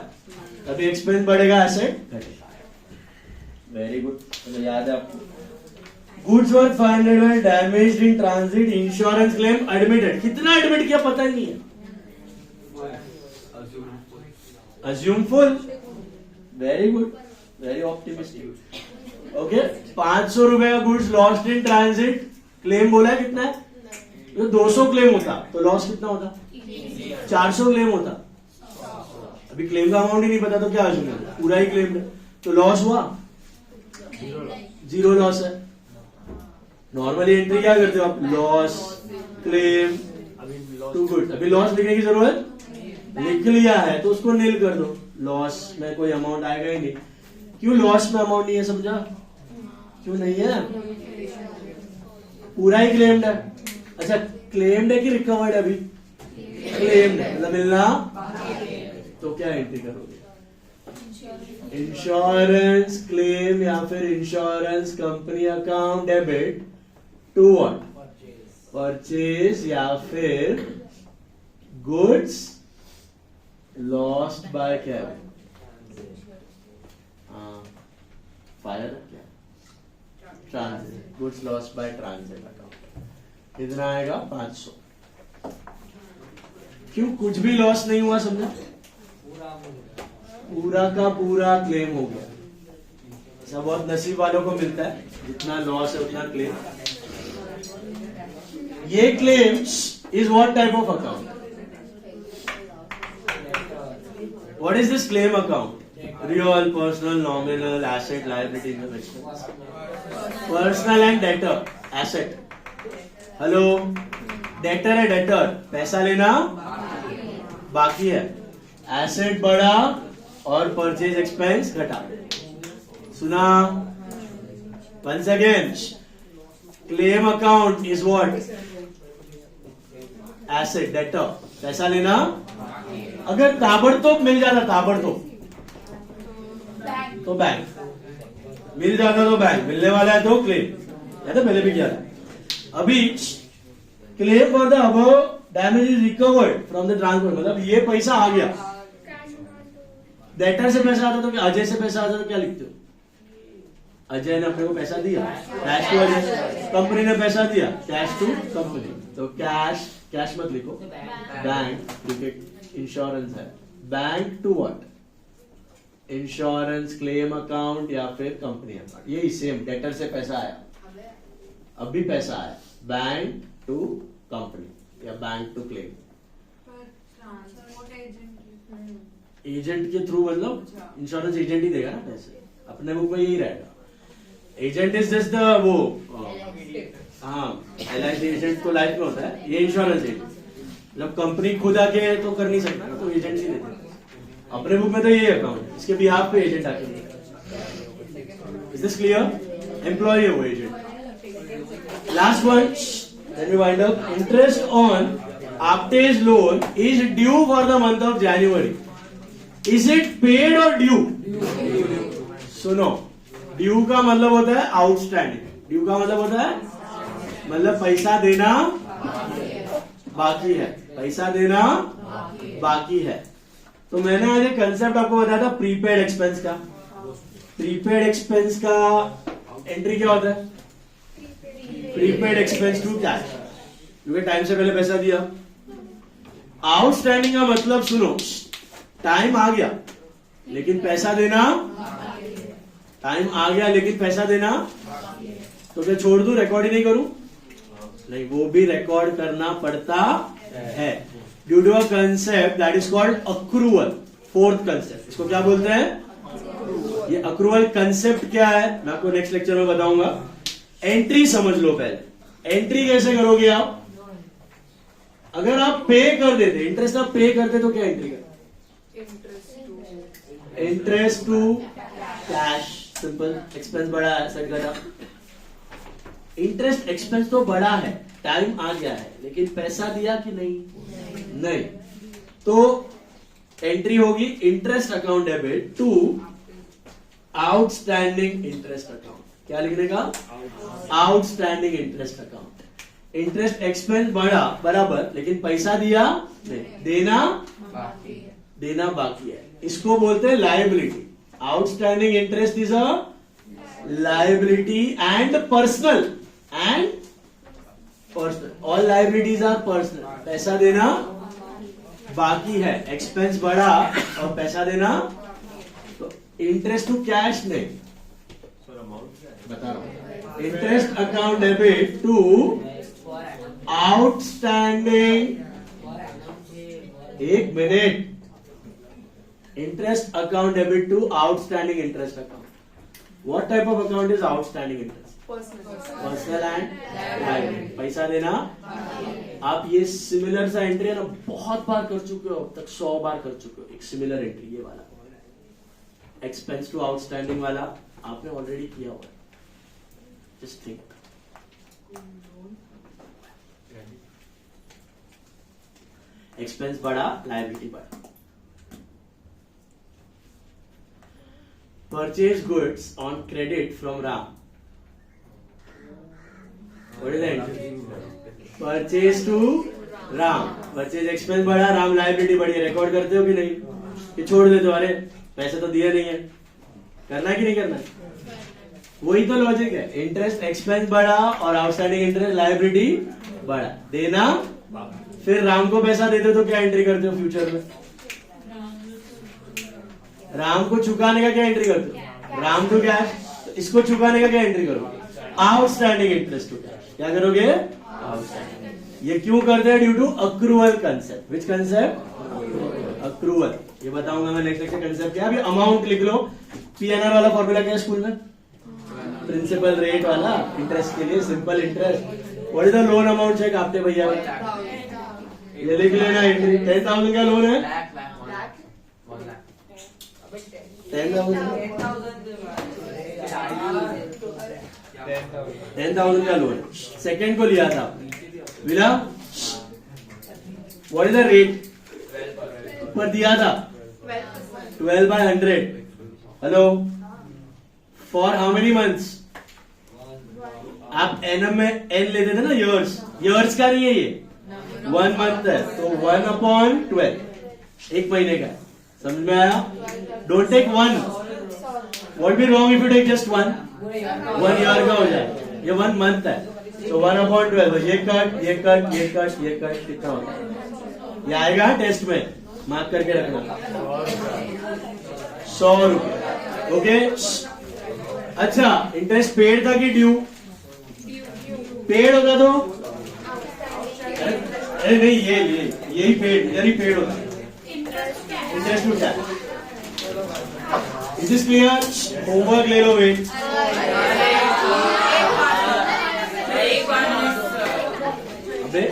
तभी एक्सपेंस बढ़ेगा, एसेट घटेगा. Very good. तो याद है आपको. Goods worth 500 were damaged in transit. Insurance claim admitted. कितना एडमिट किया पता ही नहीं है. Assume full. Very good. Very optimistic. Okay. 500 रुपए का goods lost in transit. Claim बोला है कितना है? तो 200 क्लेम होता तो लॉस कितना होता? 400 क्लेम होता. अभी क्लेम का अमाउंट ही नहीं पता तो क्या assume है? पूरा ही क्लेम है. तो लॉस हुआ? 0 लॉस है. नॉर्मली एंट्री क्या करते हो आप? Loss claim to good. अभी लॉस लिखने की जरूरत लिख लिया है तो उसको नील कर दो. लॉस में कोई अमाउंट आएगा ही नहीं. क्यों लॉस में अमाउंट नहीं है? समझा? क्यों नहीं है? पूरा ही क्लेम्ड है. अच्छा क्लेम्ड है कि रिकवर्ड है? अभी क्लेम्ड है मतलब मिलना. तो क्या एंट्री करोगे? इंश्योरेंस क्लेम या फिर insurance company account debit to what? Purchase या फिर गुड्स लॉस्ट बाय क्या? फायर क्या? Transit. Goods lost by transit account. कितना आएगा? 500. क्यों? कुछ भी लॉस नहीं हुआ. समझा? पूरा का पूरा क्लेम हो गया. ऐसा बहुत नसीब वालों को मिलता है. जितना लॉस है उतना क्लेम. ये claims is what type of account? What is this claim account? Real, personal, nominal, asset, liability, income, expense. Personal and debtor, asset. Hello, debtor है डेटर, पैसा लेना बाकी है, एसेट बढ़ा और परचेज एक्सपेंस घटा. सुना? Once again, claim account is what? Asset, debtor, पैसा लेना. अगर ताबड़तोड़ मिल जाता, ताबड़तोड़ तो बैंक, मिल जाता तो बैंक, मिलने वाला है तो क्लेम. या तो पहले भी किया था. अभी claim for the above damage is recovered from the transfer, मतलब ये पैसा आ गया. डेटर से पैसा आता तो क्या, अजय से पैसा आता तो क्या लिखते हो? अजय ने अपने को पैसा दिया, कैश टू अजय. कंपनी ने पैसा दिया, कैश टू कंपनी. तो कैश, कैश मत लिखो, बैंक, क्योंकि इंश्योरेंस है. Bank to what? Insurance, claim account या फिर कंपनी अकाउंट. ये सेम, डेटर से पैसा आया, अब भी पैसा आया, बैंक टू कंपनी या बैंक टू क्लेम. एजेंट के थ्रू, मतलब इंश्योरेंस एजेंट ही देगा ना पैसे. अपने बुक में यही रहेगा. एजेंट इज जस्ट द वो, हाँ, LIC एजेंट तो लाइफ में होता है, ये इंश्योरेंस एजेंट. मतलब कंपनी खुद आके तो कर नहीं सकता ना, तो एजेंट ही देते. अपने बुक में तो ये अकाउंट, इसके बिहाफ पे एजेंट आके देगा. Is this clear? एम्प्लॉय है वो agent. Last one, then we wind up. Interest on Apte's loan is due for the month of January. Is it paid or due? सुनो, ड्यू का मतलब होता है आउटस्टैंडिंग. ड्यू का मतलब होता है, मतलब पैसा देना बाकी है, पैसा देना बाकी है. तो मैंने आज एक कंसेप्ट आपको बताया था प्रीपेड एक्सपेंस का. प्रीपेड एक्सपेंस का एंट्री क्या होता है? प्रीपेड एक्सपेंस टू कैश, क्योंकि टाइम से पहले पैसा दिया. आउटस्टैंडिंग का मतलब सुनो, टाइम आ गया लेकिन पैसा देना, टाइम आ गया लेकिन पैसा देना. तो क्या छोड़ दूं, रिकॉर्ड ही नहीं करूं? नहीं, वो भी रिकॉर्ड करना पड़ता है. Due to a concept that is called accrual. Fourth concept, इसको क्या बोलते हैं? ये अक्रूवल कंसेप्ट क्या है मैं आपको नेक्स्ट लेक्चर में बताऊंगा. एंट्री समझ लो पहले. एंट्री कैसे करोगे आप? अगर आप पे कर देते, इंटरेस्ट आप पे करते तो क्या एंट्री करते? Interest to cash. Simple. Expense बढ़ा है, सेट करा. इंटरेस्ट एक्सपेंस तो बढ़ा है, टाइम आ गया है, लेकिन पैसा दिया कि नहीं? नहीं. तो एंट्री होगी interest account debit to outstanding interest account. क्या लिखने का? Outstanding interest account. Interest expense बढ़ा बराबर, लेकिन पैसा दिया नहीं, देना बाकी है. इसको बोलते हैं liability. Outstanding interest is a liability and personal. All liabilities are personal. पैसा देना बाकी है, एक्सपेंस बढ़ा और पैसा देना. तो इंटरेस्ट टू कैश नहीं, बता रहा हूं. Interest account debit to outstanding, एक minute, interest account debit to outstanding interest account. What type of account is outstanding interest? Personal and liability. पैसा देना. आप ये सिमिलर सा एंट्री है ना, बहुत बार कर चुके हो, अब तक 100 बार कर चुके हो. एक सिमिलर एंट्री ये वाला एक्सपेंस टू आउटस्टैंडिंग वाला आपने ऑलरेडी किया हुआ है. Just think. एक्सपेंस बढ़ा, लायबिलिटी बढ़ा. Purchase goods on credit from Ram. What is the entry? Purchase to Ram. Purchase expense बढ़ा, राम लायबिलिटी बढ़ी. रिकॉर्ड करते हो कि नहीं? कि छोड़ देते हो, अरे पैसे तो दिया नहीं है. करना कि नहीं करना? वही तो लॉजिक है. इंटरेस्ट एक्सपेंस बढ़ा और आउटस्टैंडिंग इंटरेस्ट लायबिलिटी बढ़ा, देना. फिर राम को पैसा देते हो तो क्या एंट्री करते हो फ्यूचर में? राम को चुकाने का क्या एंट्री करते हो? Ram to cash. इसको चुकाने का क्या एंट्री करो? Outstanding interest to cash. क्या करोगे? आउटस्टैंडिंग. ये क्यों करते हैं? Due to accrual concept. Which concept? Accrual. ये बताऊंगा मैं नेक्स्ट लेक्चर कंसेप्ट क्या. अभी अमाउंट लिख लो. पीएनआर वाला फॉर्मूला क्या है स्कूल में? प्रिंसिपल रेट वाला. इंटरेस्ट के लिए simple interest. What is the loan amount check आपने भैया? ये लिख लेना. 10,000 का लोन है. लाख 1 लाख 10,000 का लोन. सेकेंड को लिया था मिला. व्हाट इज द रेट पर दिया था? 12/100. Hello. For how many months? आप एनएम में एन लेते थे ना. इयर्स. इयर्स का नहीं है ये. 1 मंथ है तो 1/12. 1 महीने का. समझ में आया? Don't take 1. What be wrong if you take just 1? 1 year का हो जाए. ये 1 मंथ है तो 1/12. ये कट ये कट ये कट ये कट कितना होता है? ये आएगा टेस्ट में. मार्क करके रखना. 100 रुपये. ओके. अच्छा इंटरेस्ट पेड था कि ड्यू? पेड होगा तो अरे नहीं ये यही पेड. इधर ही पेड होता है. इंटरेस्ट उठा है. Is this clear? होमवर्क ले लो वेट. अबे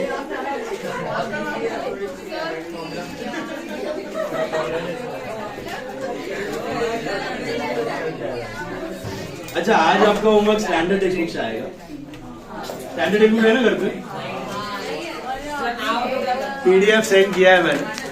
अच्छा आज आपका होमवर्क स्टैंडर्ड टेक्स्ट बुक से आएगा. स्टैंडर्ड टेक्स्ट बुक है ना घर पे? पीडीएफ सेंड किया है मैंने.